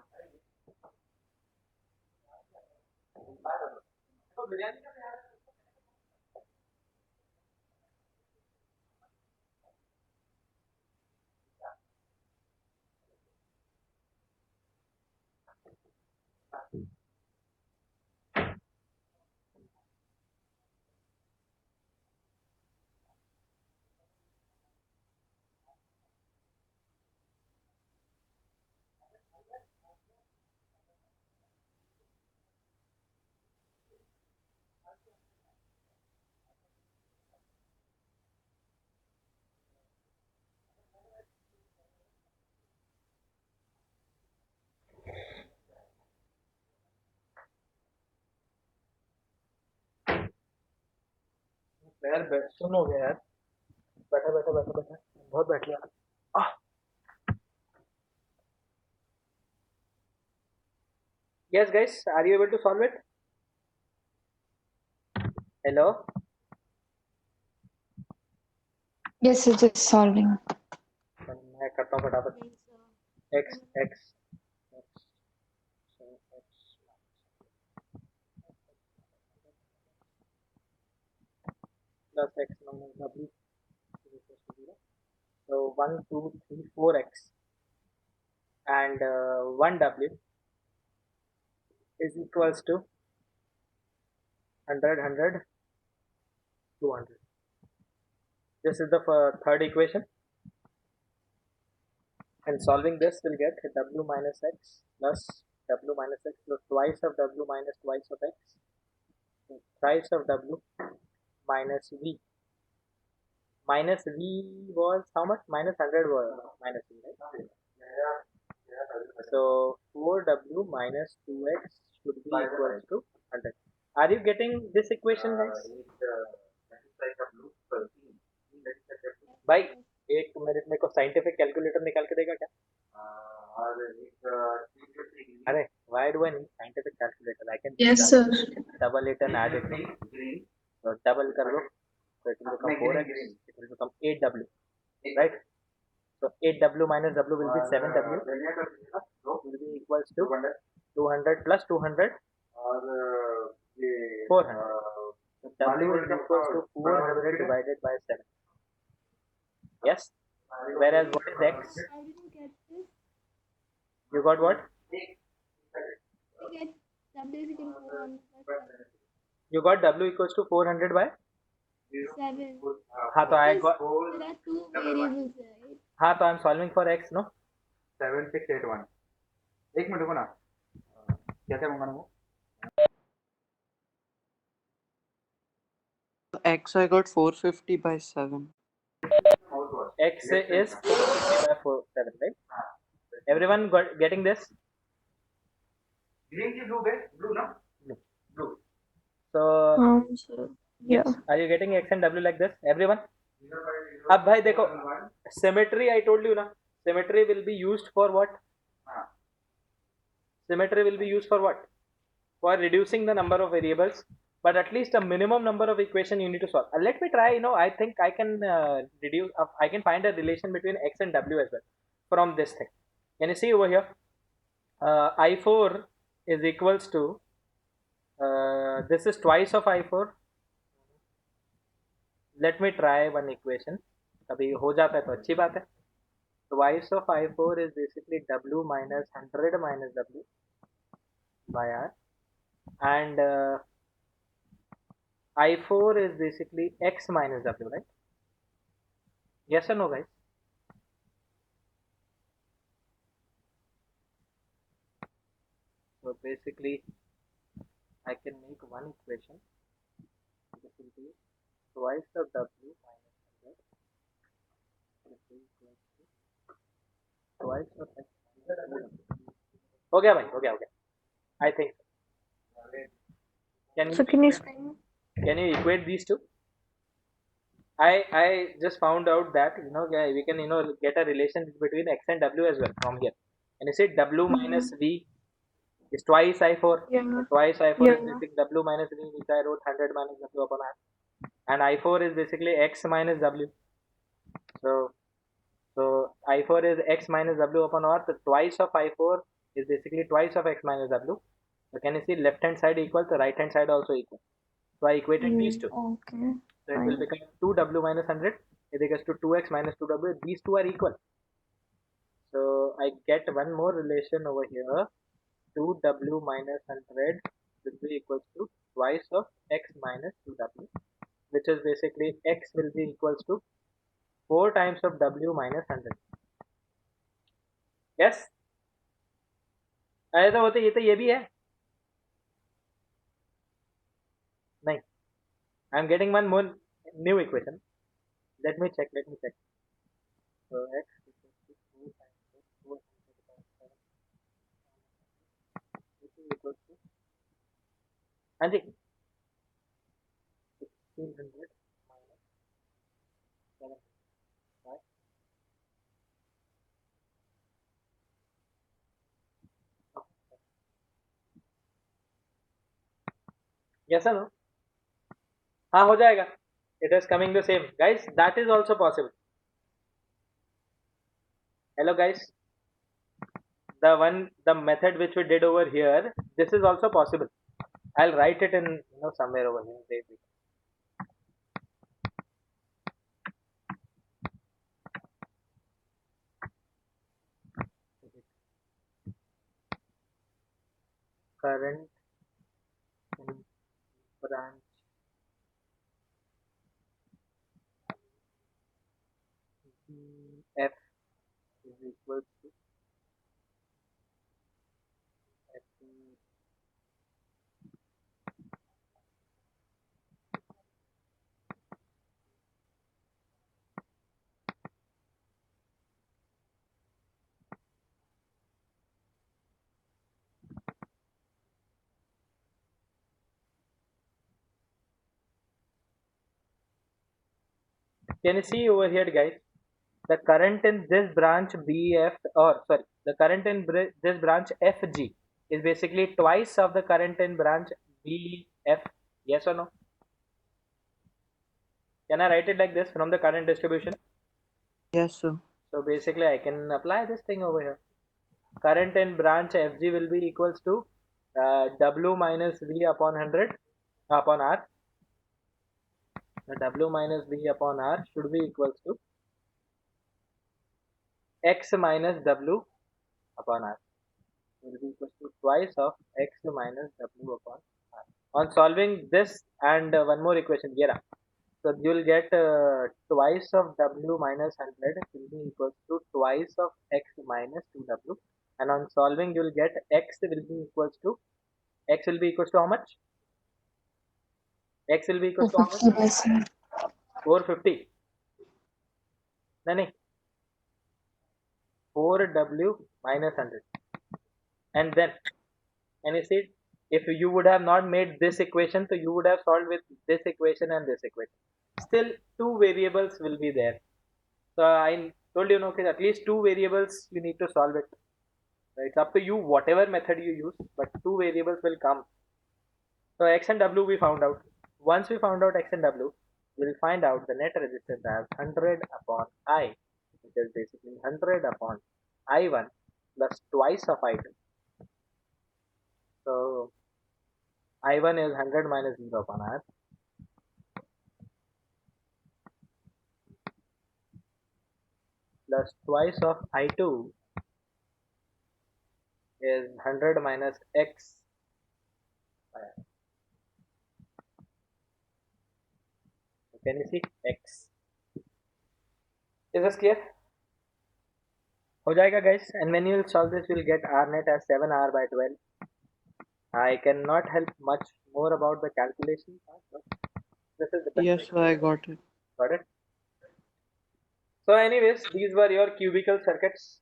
[SPEAKER 1] तो बिरयानी का यार सुन हो गया यार, बैठा बैठा बैठा बैठा बहुत बैठ गया। Yes guys, are you able to solve it? Hello?
[SPEAKER 2] Yes, it is solving.
[SPEAKER 1] मैं करता हूँ फटाफट।
[SPEAKER 3] Yes, sir.
[SPEAKER 1] x x x so x plus x minus w is equal to 0. So 1 2 3 4x and 1w is equals to 100 100 200. This is the third equation, and solving this will get w minus x plus w minus x plus twice of w minus twice of x, thrice of w minus v. Minus v was how much? Minus 100 was minus v, right? So 4w minus 2x should be equals to 100. Are you getting this equation, guys? भाई एक मेरे को scientific calculator निकाल के देगा क्या? अरे why do I need scientific calculator? I can
[SPEAKER 7] Yes, sir.
[SPEAKER 1] double it and add it. So double कर लो, so it will become 4x, it will become 8w, right? So 8w minus w will be 7w, will be equals to 200 plus 200, 400. So w is equals to 400 divided by 7. Yes. Whereas what is x?
[SPEAKER 3] I didn't get this.
[SPEAKER 1] You got what?
[SPEAKER 3] I get W is equal to 400 plus
[SPEAKER 1] You got w equals to 400 by?
[SPEAKER 3] 7.
[SPEAKER 1] हाँ तो I got.
[SPEAKER 3] There are two variables, right?
[SPEAKER 1] हाँ तो I'm solving for x, no?
[SPEAKER 9] 7681. एक minute रुको ना, क्या क्या मंगाना वो?
[SPEAKER 5] X I got 450 by 7.
[SPEAKER 1] X is 450 by 7, right? Everyone getting this?
[SPEAKER 9] Green की blue बे, blue ना? Blue.
[SPEAKER 1] So
[SPEAKER 8] So, yeah.
[SPEAKER 1] are you getting x and w like this? Everyone? अब भाई देखो, symmetry I told you ना, symmetry will be used for what? Symmetry will be used for what? For reducing the number of variables, but at least a minimum number of equation you need to solve. Let me try, I think I can reduce, I can find a relation between x and w as well from this thing. Can you see over here? I4 is equals to, this is twice of I4. Let me try one equation. कभी हो जाता है तो अच्छी बात है. Twice of I4 is basically w minus 100 minus w by r, and I4 is basically x minus w, right? Yes or no, guys? So basically I can make one equation. This will be twice of w minus 100 is equal to twice of x minus w. हो गया भाई, हो गया. I think.
[SPEAKER 8] So can you explain?
[SPEAKER 1] Can you equate these two? I just found out that we can get a relation between x and w as well from here. And you see w minus v is twice I4.
[SPEAKER 8] Yeah.
[SPEAKER 1] Twice I4
[SPEAKER 8] Yeah.
[SPEAKER 1] is basically w minus v, which I wrote 100 minus w upon r. And I4 is basically x minus w. So I4 is x minus w upon r. So twice of I4 is basically twice of x minus w. So can you see left hand side equal to right hand side also equal? So I equated these two.
[SPEAKER 8] Okay.
[SPEAKER 1] So it will become 2w minus 100 is equals to 2x minus 2w. These two are equal. So I get one more relation over here 2w minus 100 will be equals to twice of x minus 2w, which is basically x will be equals to 4 times of w minus 100. Yes? ऐसा होता ये तो ये भी है नहीं. I am getting one more new equation. Let me check. So x equals to 2 times of 400 by 7, which is equals to, हाँ जी, 1600 minus 700 by, yes or no? हाँ हो जाएगा. It is coming the same, guys. That is also possible. Hello guys. The method which we did over here, this is also possible. I'll write it in somewhere over here. Maybe. Current in branch F is equal to F. Can you see over here, guys? The current in this branch BF, or sorry, the current in this branch FG is basically twice of the current in branch BF. Yes or no? Can I write it like this from the current distribution?
[SPEAKER 5] Yes, sir.
[SPEAKER 1] So basically, I can apply this thing over here. Current in branch FG will be equals to W minus V upon 100 upon R. The W minus V upon R should be equals to X minus W upon R. Will be equals to twice of X minus W upon R. On solving this and one more equation here, so you will get twice of W minus 100 will be equals to twice of X minus 2W, and on solving you will get X will be equals to how much? X will be equals to how much?
[SPEAKER 2] 450 by 7.
[SPEAKER 1] 450. No, 4W minus 100. And then, and you see, if you would have not made this equation, so you would have solved with this equation and this equation. Still, two variables will be there. So I told you, okay, at least two variables you need to solve it. So it's up to you, whatever method you use, but two variables will come. So X and W we found out. Once we found out X and W, we'll find out the net resistance as 100 upon I, which is basically 100 upon I1 plus twice of I2. So I1 is 100 minus 0 upon R plus twice of I2 is 100 minus X by R. So can you see X? Is this clear? हो जाएगा guys, and when you will solve this you will get R net as 7R by 12. I cannot help much more about the calculation part, but this is the best.
[SPEAKER 5] Yes, sir, I got it.
[SPEAKER 1] Got it? So anyways, these were your cubical circuits.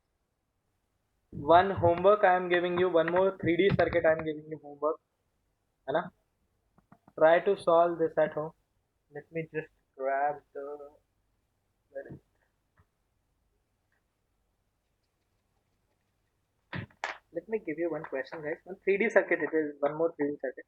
[SPEAKER 1] One homework I am giving you, one more 3D circuit I am giving you homework. Anna? Try to solve this at home. Let me just grab the... Let me give you one question, guys. One 3D circuit, it is one more 3D circuit.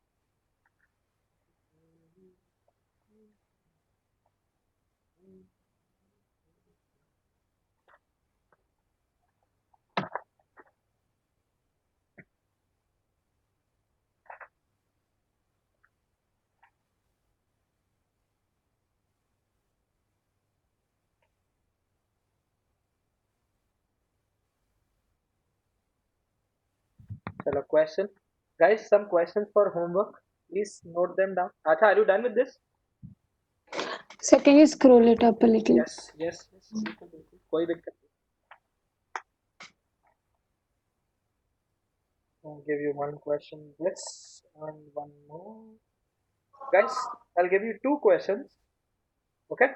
[SPEAKER 1] Chalo, question. Guys, some questions for homework. Please note them down. Acha, are you done with this?
[SPEAKER 2] So can you scroll it up a little?
[SPEAKER 1] Yes. बिल्कुल बिल्कुल कोई दिक्कत नहीं. I'll give you one question this and one more. Guys, I'll give you two questions. Okay?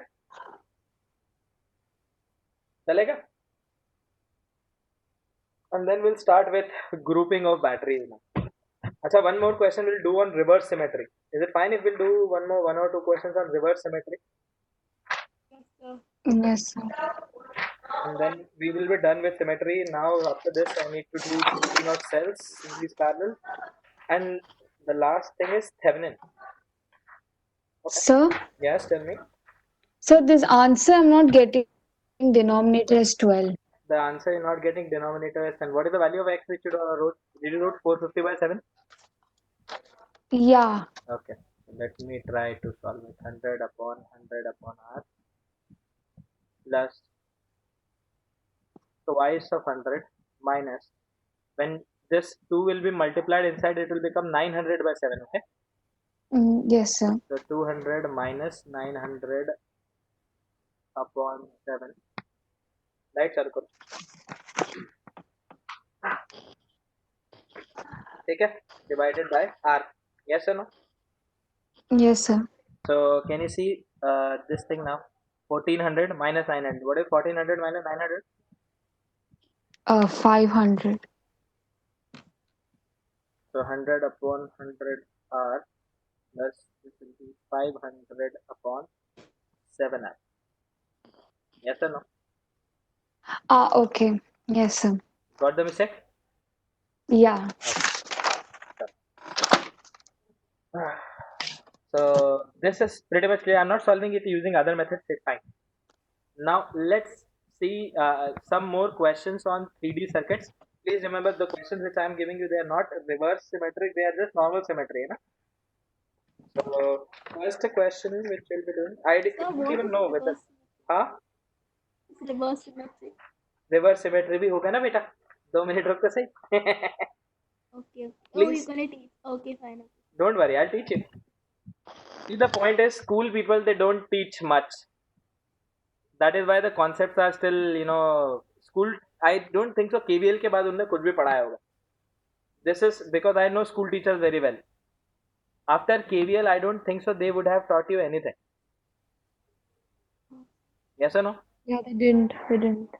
[SPEAKER 1] चलेगा? And then we'll start with grouping of batteries now. Acha, one more question we'll do on reverse symmetry. Is it fine if we'll do one or two questions on reverse symmetry?
[SPEAKER 3] Yes, sir.
[SPEAKER 2] Yes, sir.
[SPEAKER 1] And then we will be done with symmetry. Now after this I need to do grouping of cells in these parallel. And the last thing is Thevenin.
[SPEAKER 2] Sir,
[SPEAKER 1] Yes, tell me.
[SPEAKER 2] so this answer I'm not getting denominator is 12.
[SPEAKER 1] The answer you're not getting denominator is 10. What is the value of x which you wrote? Did you wrote 450 by 7?
[SPEAKER 2] Yeah.
[SPEAKER 1] Okay. Let me try to solve it. 100 upon r plus twice of 100 minus, when this 2 will be multiplied inside, it will become 900 by 7. Okay.
[SPEAKER 2] Yes, sir.
[SPEAKER 1] So 200 minus 900 upon 7. Right circle. Okay. Divided by r. Yes or no?
[SPEAKER 2] Yes, sir.
[SPEAKER 1] So can you see this thing now? 1400 minus 900. What is 1400 minus 900?
[SPEAKER 2] 500.
[SPEAKER 1] So 100 upon 100 r plus this will be 500 upon 7r. Yes or no?
[SPEAKER 2] Okay. Yes, sir.
[SPEAKER 1] Got the mistake?
[SPEAKER 2] Yeah.
[SPEAKER 1] So this is pretty much clear. I'm not solving it using other methods. It's fine. Now let's see some more questions on 3D circuits. Please remember the questions which I am giving you, they are not reverse symmetric, they are just normal symmetry. Na? So first question which we'll be doing, I
[SPEAKER 3] Sir,
[SPEAKER 1] don't
[SPEAKER 3] what
[SPEAKER 1] even
[SPEAKER 3] is
[SPEAKER 1] know whether
[SPEAKER 3] reverse symmetry?
[SPEAKER 1] reverse symmetry भी होगा ना बेटा. 2 minute रुक तो सही.
[SPEAKER 3] Okay. Oh,
[SPEAKER 1] Please.
[SPEAKER 3] you're gonna teach. Okay, fine.
[SPEAKER 1] Don't worry, I'll teach you. See, the point is, school people, they don't teach much. That is why the concepts are still, school. I don't think so. KVL के बाद उन्होंने कुछ भी पढ़ाया होगा. This is because I know school teachers very well. After KVL, I don't think so they would have taught you anything. Yes or no?
[SPEAKER 8] Yeah, they didn't. They didn't.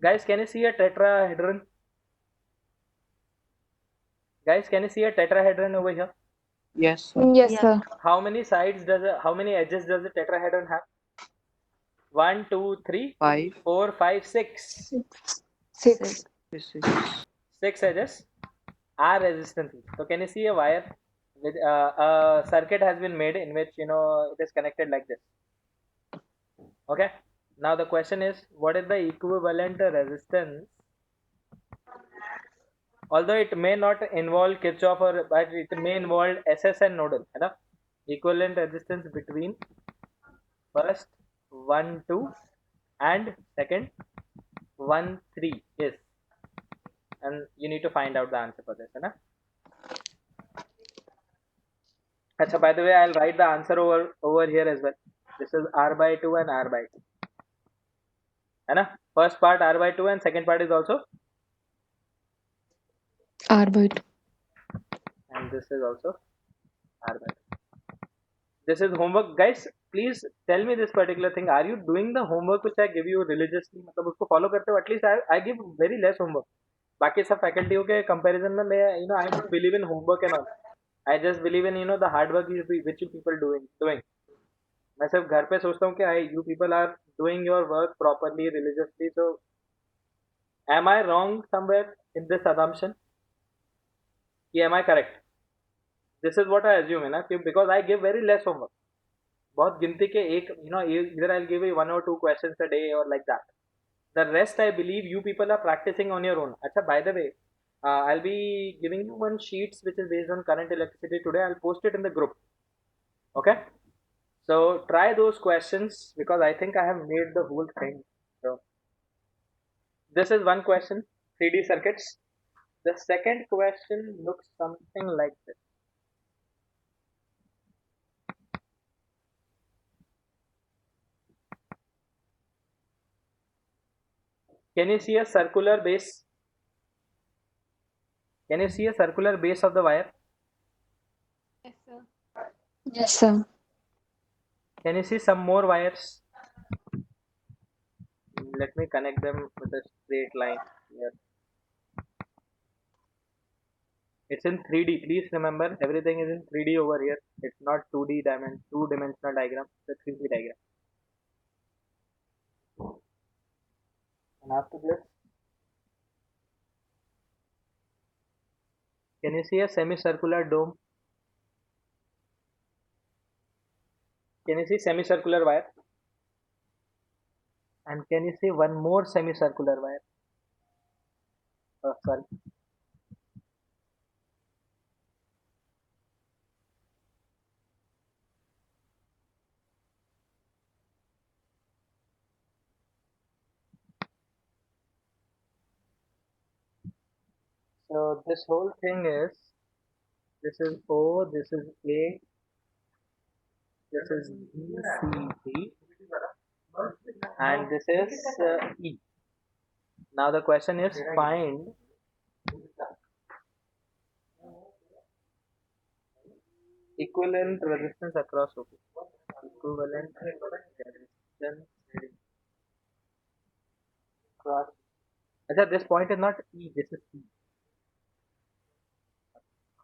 [SPEAKER 1] Guys, can you see a tetrahedron? Guys, can you see a tetrahedron over here?
[SPEAKER 5] Yes, sir.
[SPEAKER 8] Yes, sir.
[SPEAKER 1] How many edges does a tetrahedron have? 1, 2, 3,
[SPEAKER 5] 5,
[SPEAKER 1] 4, 5, 6.
[SPEAKER 2] 6.
[SPEAKER 1] 6 edges are resistance. So can you see a wire with a circuit has been made in which it is connected like this. Okay. Now the question is, what is the equivalent resistance? Although it may not involve Kirchhoff but it may involve SS and nodal. है ना? Equivalent resistance between first 1, 2 and second 1, 3 is. And you need to find out the answer for this. है ना? Achha, by the way, I'll write the answer over here as well. This is r by 2 and r by 2. है ना? First part r by 2 and second part is also
[SPEAKER 2] R by 2.
[SPEAKER 1] and this is also r by 2. This is homework. Guys, please tell me this particular thing. Are you doing the homework which I give you religiously? मतलब उसको follow करते हो? At least I give very less homework. बाकी सब फैकल्टियों के comparison में मैं I don't believe in homework and all. I just believe in the hard work which you people doing. मैं सिर्फ घर पे सोचता हूँ कि you people are doing your work properly, religiously. So am I wrong somewhere in this assumption? Am I correct? This is what I assume, ना, because I give very less homework. बहुत गिनती के एक either I'll give you 1 or 2 questions a day or like that. The rest I believe you people are practicing on your own. Achha, by the way, I'll be giving you one sheets which is based on current electricity today. I'll post it in the group. Okay? So try those questions because I think I have made the whole thing. So This is one question, 3D circuits. The second question looks something like this. Can you see a circular base? Can you see a circular base of the wire?
[SPEAKER 3] Yes, sir.
[SPEAKER 2] Yes, sir.
[SPEAKER 1] Can you see some more wires? Let me connect them with a straight line here. It's in 3D. Please remember, everything is in 3D over here. It's not 2D two-dimensional diagram. It's a 3D diagram. And after this, can you see a semicircular dome? Can you see semicircular wire? And can you see one more semicircular wire? Oh, sorry. So this whole thing is, this is O, this is A, this is B, C, D, and this is E. Now the question is, find equivalent resistance across OP. Equivalent resistance across. Achha, this point is not E, this is E.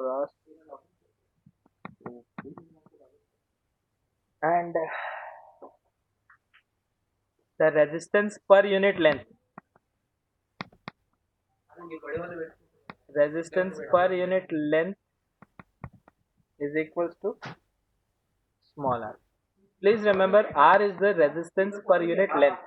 [SPEAKER 1] Across OP. And the resistance per unit length. Resistance per unit length is equals to small r. Please remember, R is the resistance per unit length.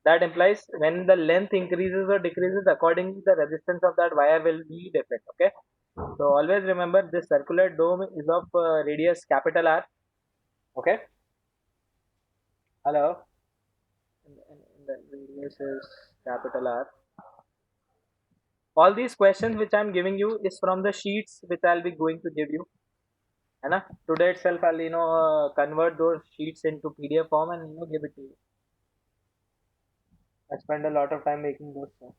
[SPEAKER 1] That implies when the length increases or decreases, accordingly the resistance of that wire will be different. Okay. So always remember, this circular dome is of radius capital R. Okay. Hello. And the radius is capital R. All these questions which I am giving you is from the sheets which I'll be going to give you. And today itself I'll convert those sheets into PDF form and give it to you. I spend a lot of time making those stuff.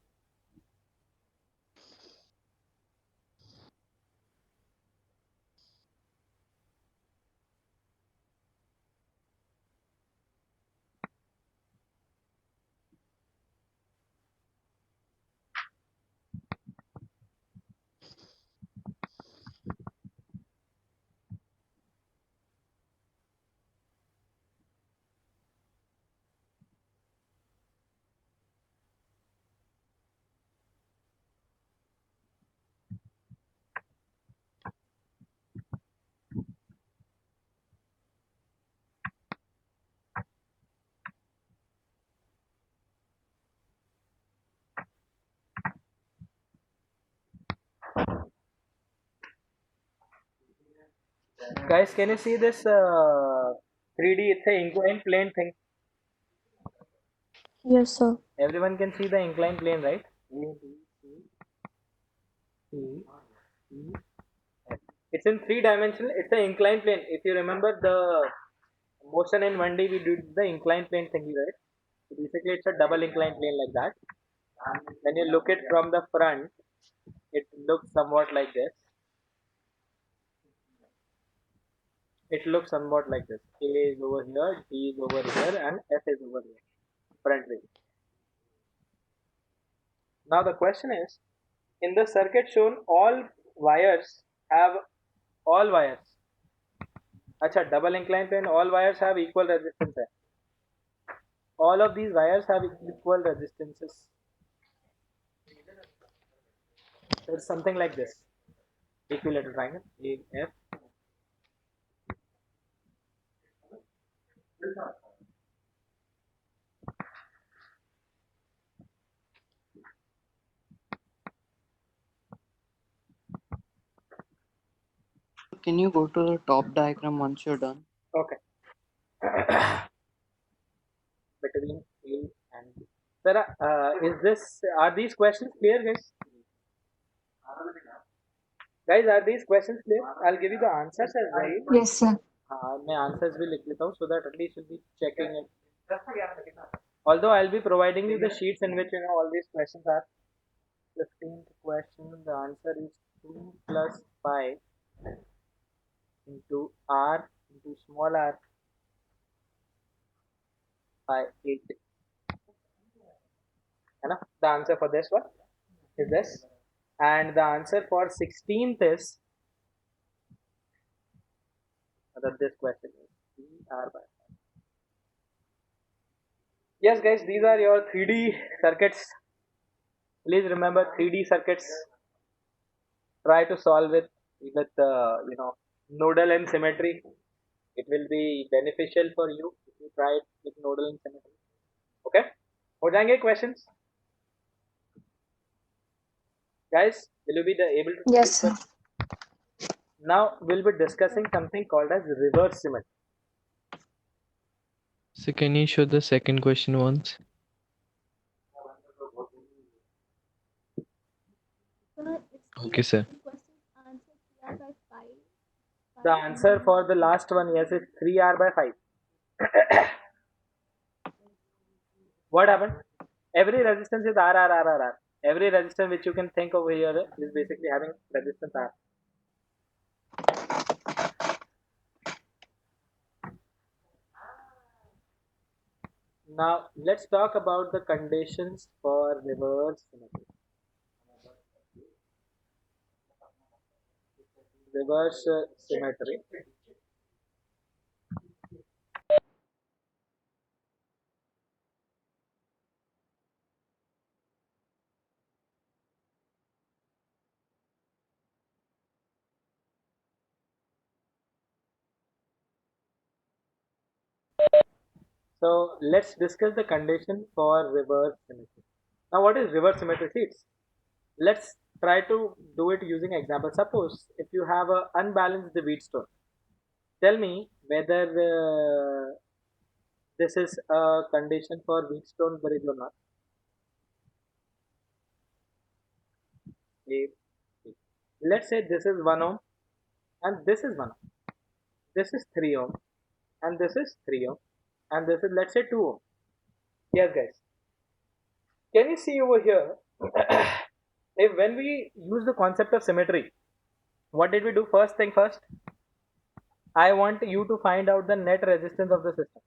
[SPEAKER 1] Guys, can you see this 3D? It's an inclined plane thing.
[SPEAKER 8] Yes, sir.
[SPEAKER 1] Everyone can see the inclined plane, right? A, B, C, E, F. It's in 3 dimensional. It's an inclined plane. If you remember the motion in 1D, we did the inclined plane thingy, right? So basically, it's a double inclined plane like that. And when you look it from the front, it looks somewhat like this. It looks somewhat like this. A is over here, D is over here, and F is over here. Front view. Now the question is, in the circuit shown, all wires. Acha, double inclined plane, all wires have equal resistance. All of these wires have equal resistances. It's something like this. Equilateral triangle. A, F.
[SPEAKER 5] Can you go to the top diagram once you're done?
[SPEAKER 1] Okay. Between A and B. Sir, are these questions clear, guys? Guys, are these questions clear? I'll give you the answers as well.
[SPEAKER 2] Yes, sir.
[SPEAKER 1] मैं answers भी लिख लेता हूँ so that at least you'll be checking it. Although I'll be providing you the sheets in which all these questions are. 15th question, the answer is 2 plus pi into r into small r by 8. The answer for this one is this. And the answer for 16th is this question is 3r by 5. Yes, guys, these are your 3D circuits. Please remember 3D circuits. Try to solve it with nodal and symmetry. It will be beneficial for you if you try it with nodal and symmetry. Okay? हो जाएंगे questions? Guys, will you be able to?
[SPEAKER 2] Yes, sir.
[SPEAKER 1] Now we'll be discussing something called as reverse symmetry.
[SPEAKER 6] So can you show the second question once?
[SPEAKER 3] Sir, it's
[SPEAKER 6] Okay, sir.
[SPEAKER 3] the question answer 3r by 5.
[SPEAKER 1] The answer for the last one, yes, is 3r by 5. What happened? Every resistance is R, R, R, R, R. Every resistance which you can think over here is basically having resistance R. Now let's talk about the conditions for reverse symmetry. Reverse symmetry. So let's discuss the condition for reverse symmetry. Now what is reverse symmetry? Let's try to do it using example. Suppose if you have a unbalanced Wheatstone, tell me whether this is a condition for Wheatstone bridge or not. Let's say this is 1 ohm and this is 1 ohm. This is 3 ohm and this is 3 ohm and this is, let's say, 2 ohm. Yes, guys. Can you see over here? If when we use the concept of symmetry, what did we do? First thing first, I want you to find out the net resistance of the system.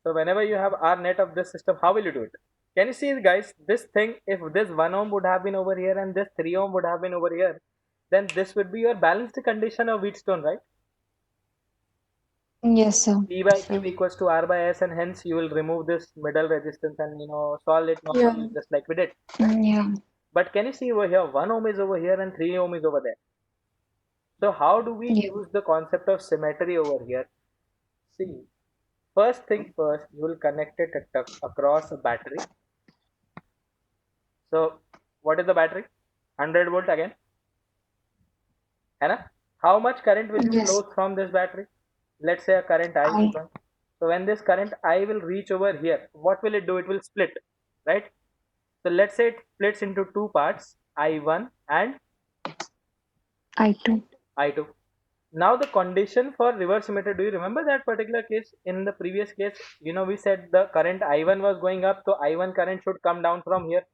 [SPEAKER 1] So whenever you have R net of this system, how will you do it? Can you see, guys, this thing, if this 1 ohm would have been over here and this 3 ohm would have been over here, then this would be your balanced condition of Wheatstone, right?
[SPEAKER 2] Yes, sir.
[SPEAKER 1] P by Q equals to R by S, and hence you will remove this middle resistance and solve it normally, just like we did.
[SPEAKER 2] Yeah.
[SPEAKER 1] But can you see over here, 1 ohm is over here and 3 ohm is over there. So how do we use the concept of symmetry over here? See, first thing first, you will connect it across a battery. So what is the battery? 100 volt again. How much current will you flow from this battery? Let's say a current I is going. So when this current I will reach over here, what will it do? It will split, right? So let's say it splits into two parts, I1 and
[SPEAKER 2] I2.
[SPEAKER 1] I2. Now the condition for reverse symmetry, do you remember that particular case? In the previous case, we said the current I1 was going up, so I1 current should come down from here.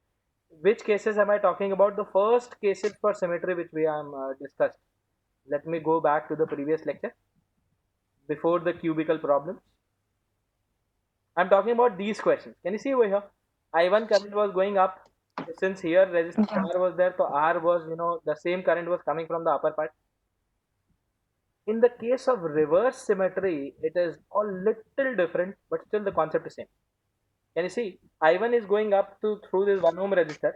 [SPEAKER 1] Which cases am I talking about? The first cases for symmetry which we discussed. Let me go back to the previous lecture before the cubical problems. I'm talking about these questions. Can you see over here? I1 current was going up. Since here resistance R was there, so R was, the same current was coming from the upper part. In the case of reverse symmetry, it is a little different, but still the concept is same. Can you see? I1 is going up through this 1 ohm resistor.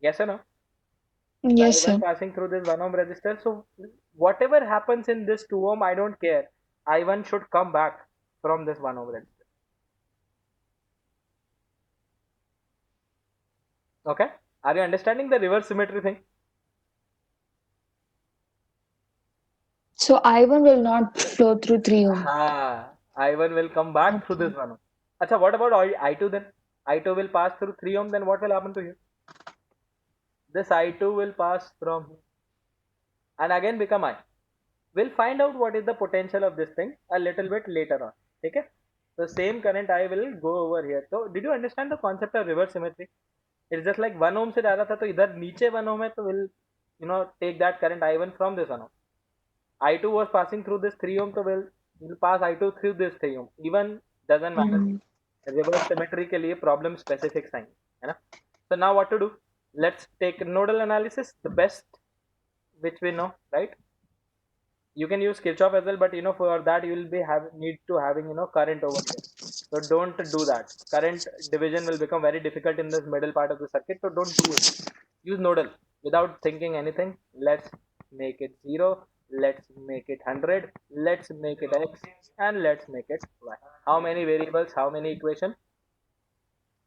[SPEAKER 1] Yes or no?
[SPEAKER 2] Yes,
[SPEAKER 1] I1
[SPEAKER 2] sir.
[SPEAKER 1] passing through this 1 ohm resistor. So whatever happens in this 2 ohm, I don't care. I1 should come back from this 1 ohm resistor. Okay? Are you understanding the reverse symmetry thing?
[SPEAKER 2] So I1 will not flow through 3 ohm.
[SPEAKER 1] I1 will come back through this 1 ohm. Acha, what about I2 then? I2 will pass through 3 ohm, then what will happen to you? This I2 will pass from here and again become I. We'll find out what is the potential of this thing a little bit later on. Okay? So same current I will go over here. So did you understand the concept of reverse symmetry? It's just like 1 ohm से जा रहा था तो इधर नीचे 1 ohm है तो we'll take that current I1 from this 1 ohm. I2 was passing through this 3 ohm, so we'll pass I2 through this 3 ohm. Even doesn't matter. Reverse symmetry के लिए problem specific sign है ना? So now what to do? Let's take nodal analysis, the best which we know, right? You can use Kirchhoff as well, but for that you will be need to having current over here. So don't do that. Current division will become very difficult in this middle part of the circuit, so don't do it. Use nodal without thinking anything. Let's make it 0, let's make it 100, let's make it x, and let's make it y. How many variables, how many equation?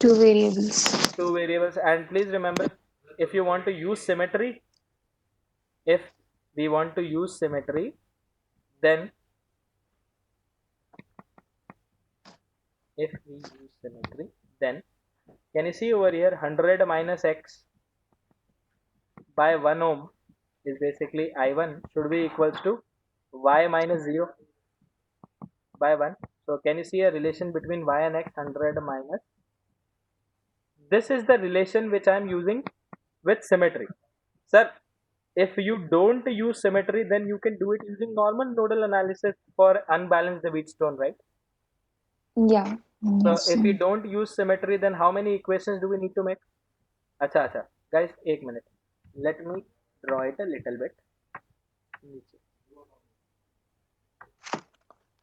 [SPEAKER 2] 2 variables.
[SPEAKER 1] 2 variables. And please remember, if you want to use symmetry, if we want to use symmetry, then if we use symmetry, then can you see over here 100 minus x by 1 ohm is basically I1 should be equals to y minus 0 by 1. So can you see a relation between y and x? 100 minus, this is the relation which I am using with symmetry. Sir, if you don't use symmetry, then you can do it using normal nodal analysis for unbalanced Wheatstone, right?
[SPEAKER 2] Yeah.
[SPEAKER 1] So
[SPEAKER 2] Yes.
[SPEAKER 1] if we don't use symmetry, then how many equations do we need to make? Acha. Guys, 1 minute. Let me draw it a little bit.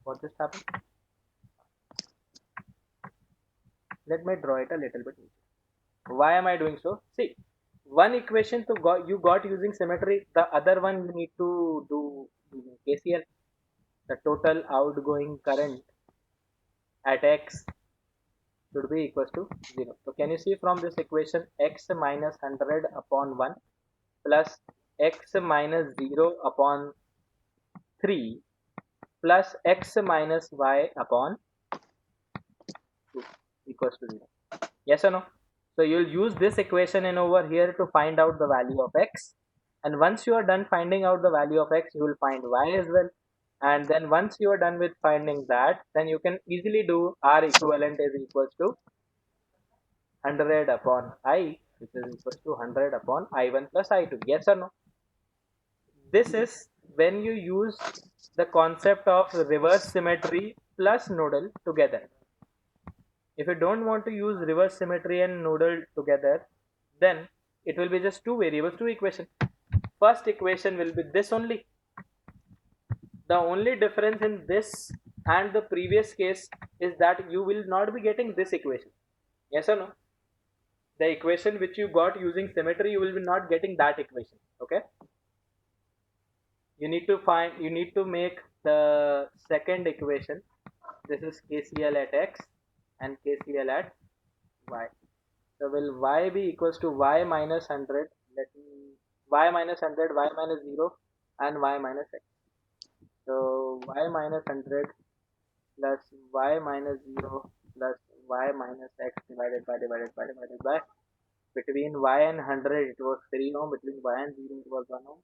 [SPEAKER 1] What just happened? Let me draw it a little bit. Why am I doing so? See, one equation you got using symmetry, the other one you need to do using KCL. The total outgoing current at x should be equals to 0. So can you see from this equation x minus 100 upon 1 plus x minus 0 upon 3 plus x minus y upon 2 equals to 0. Yes or no? So you'll use this equation in over here to find out the value of x, and once you are done finding out the value of x, you will find y as well. And then once you are done with finding that, then you can easily do R equivalent is equals to 100 upon I, which is equals to 100 upon I1 plus I2. Yes or no? This is when you use the concept of reverse symmetry plus nodal together. If you don't want to use reverse symmetry and nodal together, then it will be just 2 variables, 2 equations. First equation will be this only. The only difference in this and the previous case is that you will not be getting this equation. Yes or no? The equation which you got using symmetry, you will be not getting that equation. Okay? You need to make the second equation. This is KCL at x and KCL at y. So will y be equals to y minus 100, y minus 100, y minus 0 and y minus x. So y minus 100 plus y minus 0 plus y minus x divided by between y and 100 it was 3 ohm, between y and 0 it was 1 ohm.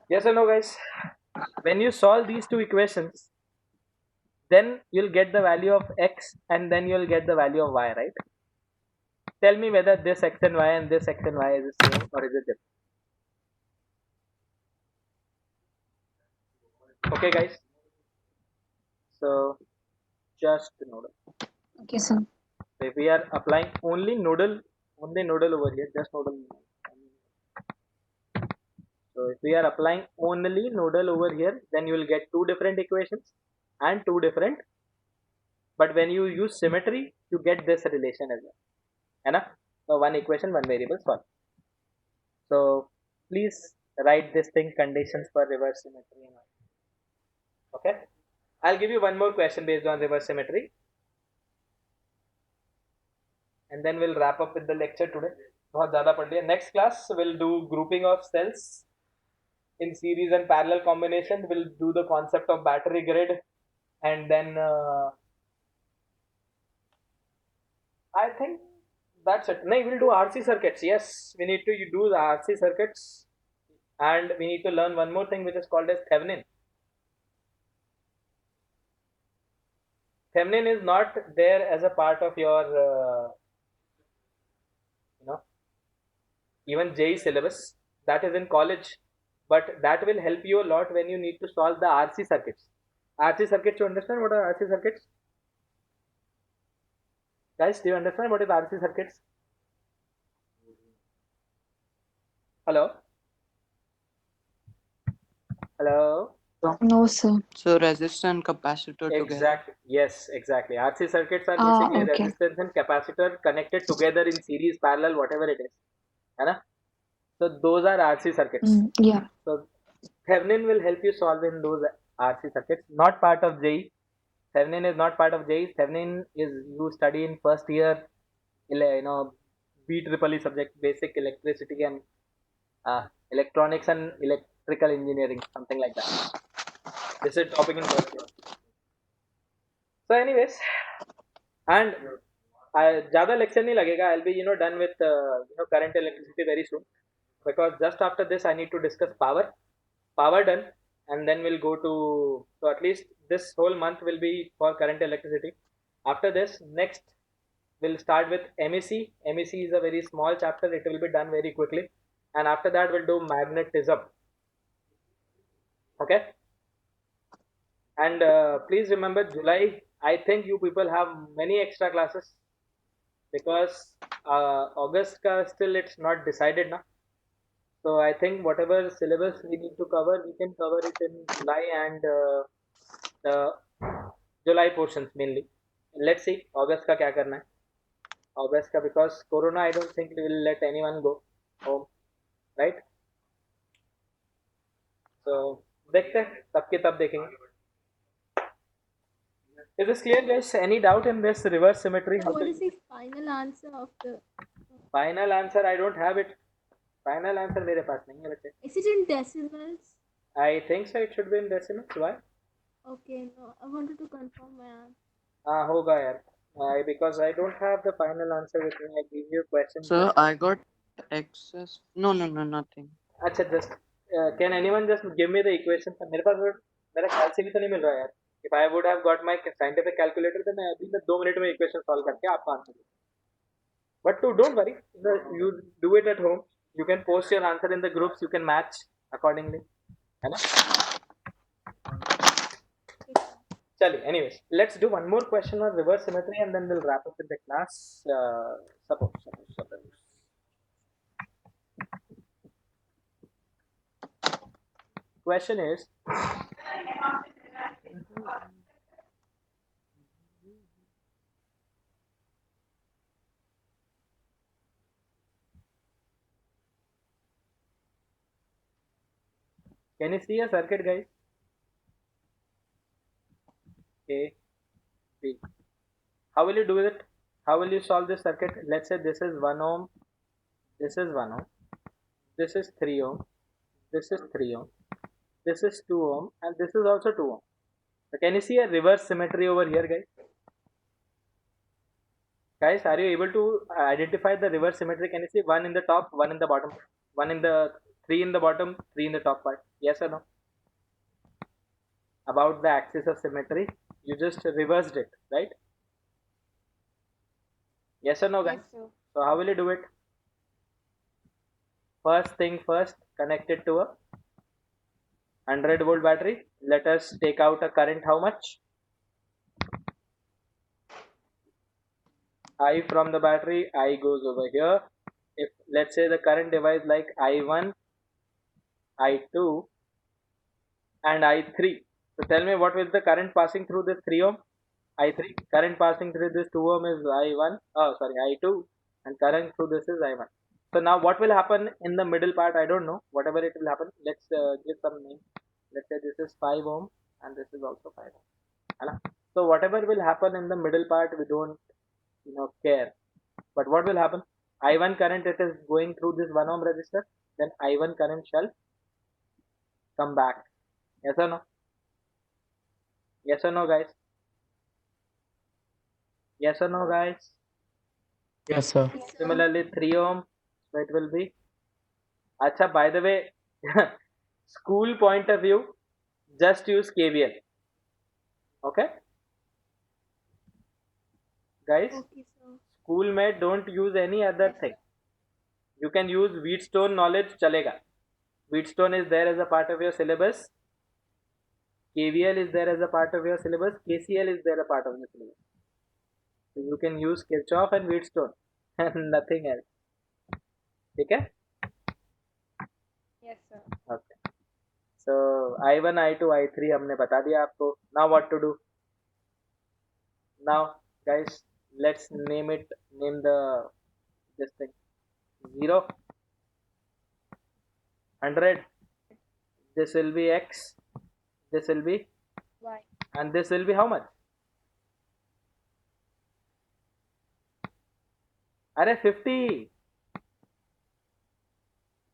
[SPEAKER 1] Yes or no, guys? When you solve these two equations, then you'll get the value of x and then you'll get the value of y, right? Tell me whether this x and y and this x and y is the same or is it different? Okay, guys. So just nodal.
[SPEAKER 2] Okay, sir.
[SPEAKER 1] So if we are applying only nodal over here, just nodal. So if we are applying only nodal over here, then you will get 2 different equations and 2 different. But when you use symmetry, you get this relation as well. Enough? So 1 equation, 1 variable solved. So please write this thing, conditions for reverse symmetry. Okay? I'll give you one more question based on reverse symmetry. and then we'll wrap up with the lecture today. बहुत ज़्यादा पढ़ लिया. Next class we'll do grouping of cells in series and parallel combination. We'll do the concept of battery grid, and then I think that's it. No, we'll do RC circuits. Yes, we need to do the RC circuits, and we need to learn one more thing which is called as Thevenin. Thevenin is not there as a part of your even JEE syllabus. That is in college, but that will help you a lot when you need to solve the RC circuits. RC circuits, you understand what are RC circuits? Guys, do you understand what is RC circuits? Hello? Hello?
[SPEAKER 2] No, sir.
[SPEAKER 5] So resistor and capacitor together.
[SPEAKER 1] Exactly. Yes, exactly. RC circuits are
[SPEAKER 2] Ah,
[SPEAKER 1] basically
[SPEAKER 2] okay.
[SPEAKER 1] resistance and capacitor connected together in series, parallel, whatever it is. है ना? So those are RC circuits.
[SPEAKER 2] Yeah.
[SPEAKER 1] So Thevenin will help you solve in those RC circuits. Not part of JEE. Thevenin is not part of JEE. Thevenin is you study in first year, BEE subject, basic electricity and electronics and electrical engineering, something like that. This is topic in first year. So anyways, and ज़्यादा lecture नहीं लगेगा. I'll be done with current electricity very soon, because just after this I need to discuss power done, and then we'll go to, so at least this whole month will be for current electricity. After this, next we'll start with MEC. MEC is a very small chapter, it will be done very quickly, and after that we'll do magnetism. Okay, and please remember July, I think you people have many extra classes, because August ka still it's not decided now. So I think whatever syllabus we need to cover, we can cover it in July and the July portions mainly. Let's see August का क्या करना है. August का, because Corona, I don't think we will let anyone go home, right? So देखते हैं, तब के तब देखेंगे. Is this clear, guys? Any doubt in this reverse symmetry?
[SPEAKER 3] So what is the final answer of the?
[SPEAKER 1] Final answer, I don't have it. Final answer मेरे पास नहीं है बच्चे.
[SPEAKER 3] Is it in decimals?
[SPEAKER 1] I think so. It should be in decimals. Why?
[SPEAKER 3] Okay, no, I wanted to confirm my answer.
[SPEAKER 1] हाँ होगा यार. Because I don't have the final answer with me. I give you questions.
[SPEAKER 5] Sir, I got excess. No, nothing.
[SPEAKER 1] अच्छा, just can anyone just give me the equation? मेरे पास मेरा ख्याल से भी तो नहीं मिल रहा यार. If I would have got my scientific calculator, then मैं अभी 2 मिनट में equation solve करके आपको answer दूँ. But don't worry, you do it at home. You can post your answer in the groups. You can match accordingly. है ना? Chali, anyways, let's do one more question on reverse symmetry, and then we'll wrap up with the class. Suppose. Question is, can you see a circuit, guys? A, B. How will you do it? How will you solve this circuit? Let's say this is 1 ohm, this is 1 ohm, this is 3 ohm, this is 3 ohm, this is 2 ohm, and this is also 2 ohm. So can you see a reverse symmetry over here, guys? Guys, are you able to identify the reverse symmetry? Can you see 1 in the top, 1 in the bottom, 1 in the 3 in the bottom, 3 in the top part? Yes or no? About the axis of symmetry, you just reversed it, right? Yes or no, guys?
[SPEAKER 3] Yes, sir.
[SPEAKER 1] So how will you do it? First thing first, connect it to a 100-volt battery. Let us take out a current. How much? I from the battery, I goes over here. If let's say the current divides like I1, I2 and I3. So tell me, what is the current passing through this 3 ohm? I3. Current passing through this 2 ohm is I2, and current through this is I1. So now what will happen in the middle part? I don't know. Whatever it will happen, let's give some name. Let's say this is 5 ohm and this is also 5 ohm. So whatever will happen in the middle part, we don't care. But what will happen? I1 current, it is going through this 1 ohm resistor, then I1 current shall come back. Yes or no? Yes or no, guys? Yes or no, guys?
[SPEAKER 6] Yes, sir.
[SPEAKER 1] Similarly, 3 ohm, so it will be. Acha, by the way, school point of view, just use KVL. Okay? Guys,
[SPEAKER 3] Okay, sir.
[SPEAKER 1] school में don't use any other thing. You can use Wheatstone knowledge, chalega. Wheatstone is there as a part of your syllabus. KVL is there as a part of your syllabus. KCL is there a part of the syllabus. So you can use Kirchhoff and Wheatstone and nothing else. Okay?
[SPEAKER 8] Yes, sir.
[SPEAKER 1] Okay. So I1, I2, I3 हमने बता दिया आपको. Now what to do? Now guys, let's name this thing. 0, 100. This will be X. This will be
[SPEAKER 8] Y.
[SPEAKER 1] And this will be how much? Arey 50.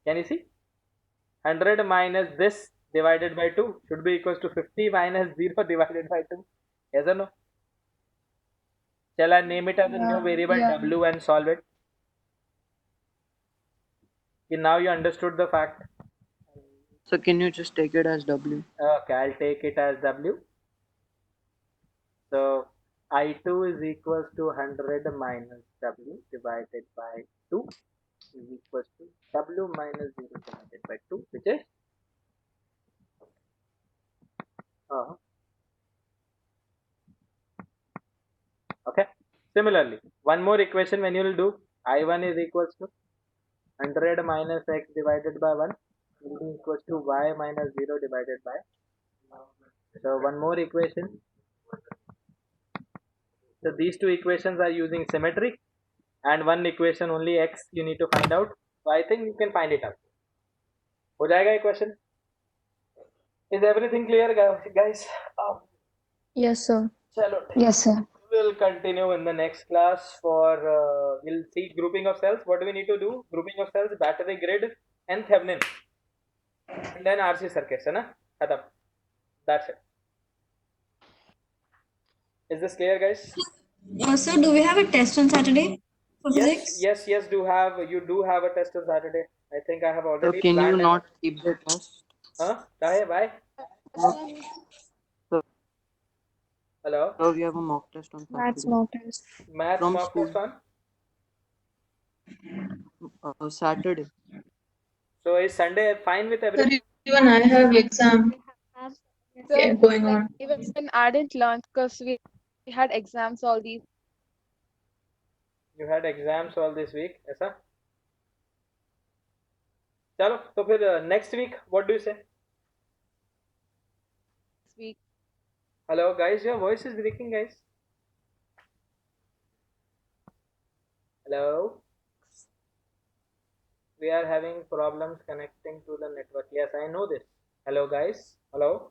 [SPEAKER 1] Can you see? 100 minus this divided by 2 should be equals to 50 minus 0 divided by 2. Yes or no? Shall I name it as a new variable
[SPEAKER 2] Yeah.
[SPEAKER 1] W and solve it? Okay, now you understood the fact.
[SPEAKER 5] So can you just take it as W?
[SPEAKER 1] Okay, I'll take it as W. So I2 is equals to 100 minus W divided by 2 is equals to W minus 0 divided by 2, which is okay. Similarly, one more equation when you will do I1 is equals to 100 minus X divided by 1 will be equals to Y minus 0 divided by. So one more equation. So these two equations are using symmetry, and one equation only X you need to find out. So I think you can find it out. हो जाएगा equation? Is everything clear, guys?
[SPEAKER 2] Yes, sir.
[SPEAKER 1] चलो.
[SPEAKER 2] Yes, sir.
[SPEAKER 1] We'll continue in the next class for we'll see grouping of cells. What do we need to do? Grouping of cells, battery grid, and Thevenin, and then RC circuits. है ना? खत्म. That's it. Is this clear, guys?
[SPEAKER 4] So do we have a test on Saturday for physics?
[SPEAKER 1] Yes. You do have a test on Saturday. I think I have
[SPEAKER 5] So
[SPEAKER 1] already
[SPEAKER 5] can you
[SPEAKER 1] planned.
[SPEAKER 5] not keep the test?
[SPEAKER 1] Huh? Why?
[SPEAKER 5] So,
[SPEAKER 1] Hello?
[SPEAKER 5] so we have a mock test on
[SPEAKER 8] Maths
[SPEAKER 5] Saturday.
[SPEAKER 8] mock test.
[SPEAKER 1] Math
[SPEAKER 5] From
[SPEAKER 1] mock
[SPEAKER 5] school.
[SPEAKER 1] test on?
[SPEAKER 5] Saturday.
[SPEAKER 1] So is Sunday fine with everyone?
[SPEAKER 7] Sir, even I have exam going on.
[SPEAKER 8] Even I didn't learn because we had exams all these.
[SPEAKER 1] You had exams all this week, ऐसा? चलो तो फिर next week what do you say?
[SPEAKER 8] week.
[SPEAKER 1] Hello guys, your voice is breaking, guys. Hello? We are having problems connecting to the network. Yes, I know this. Hello guys. Hello?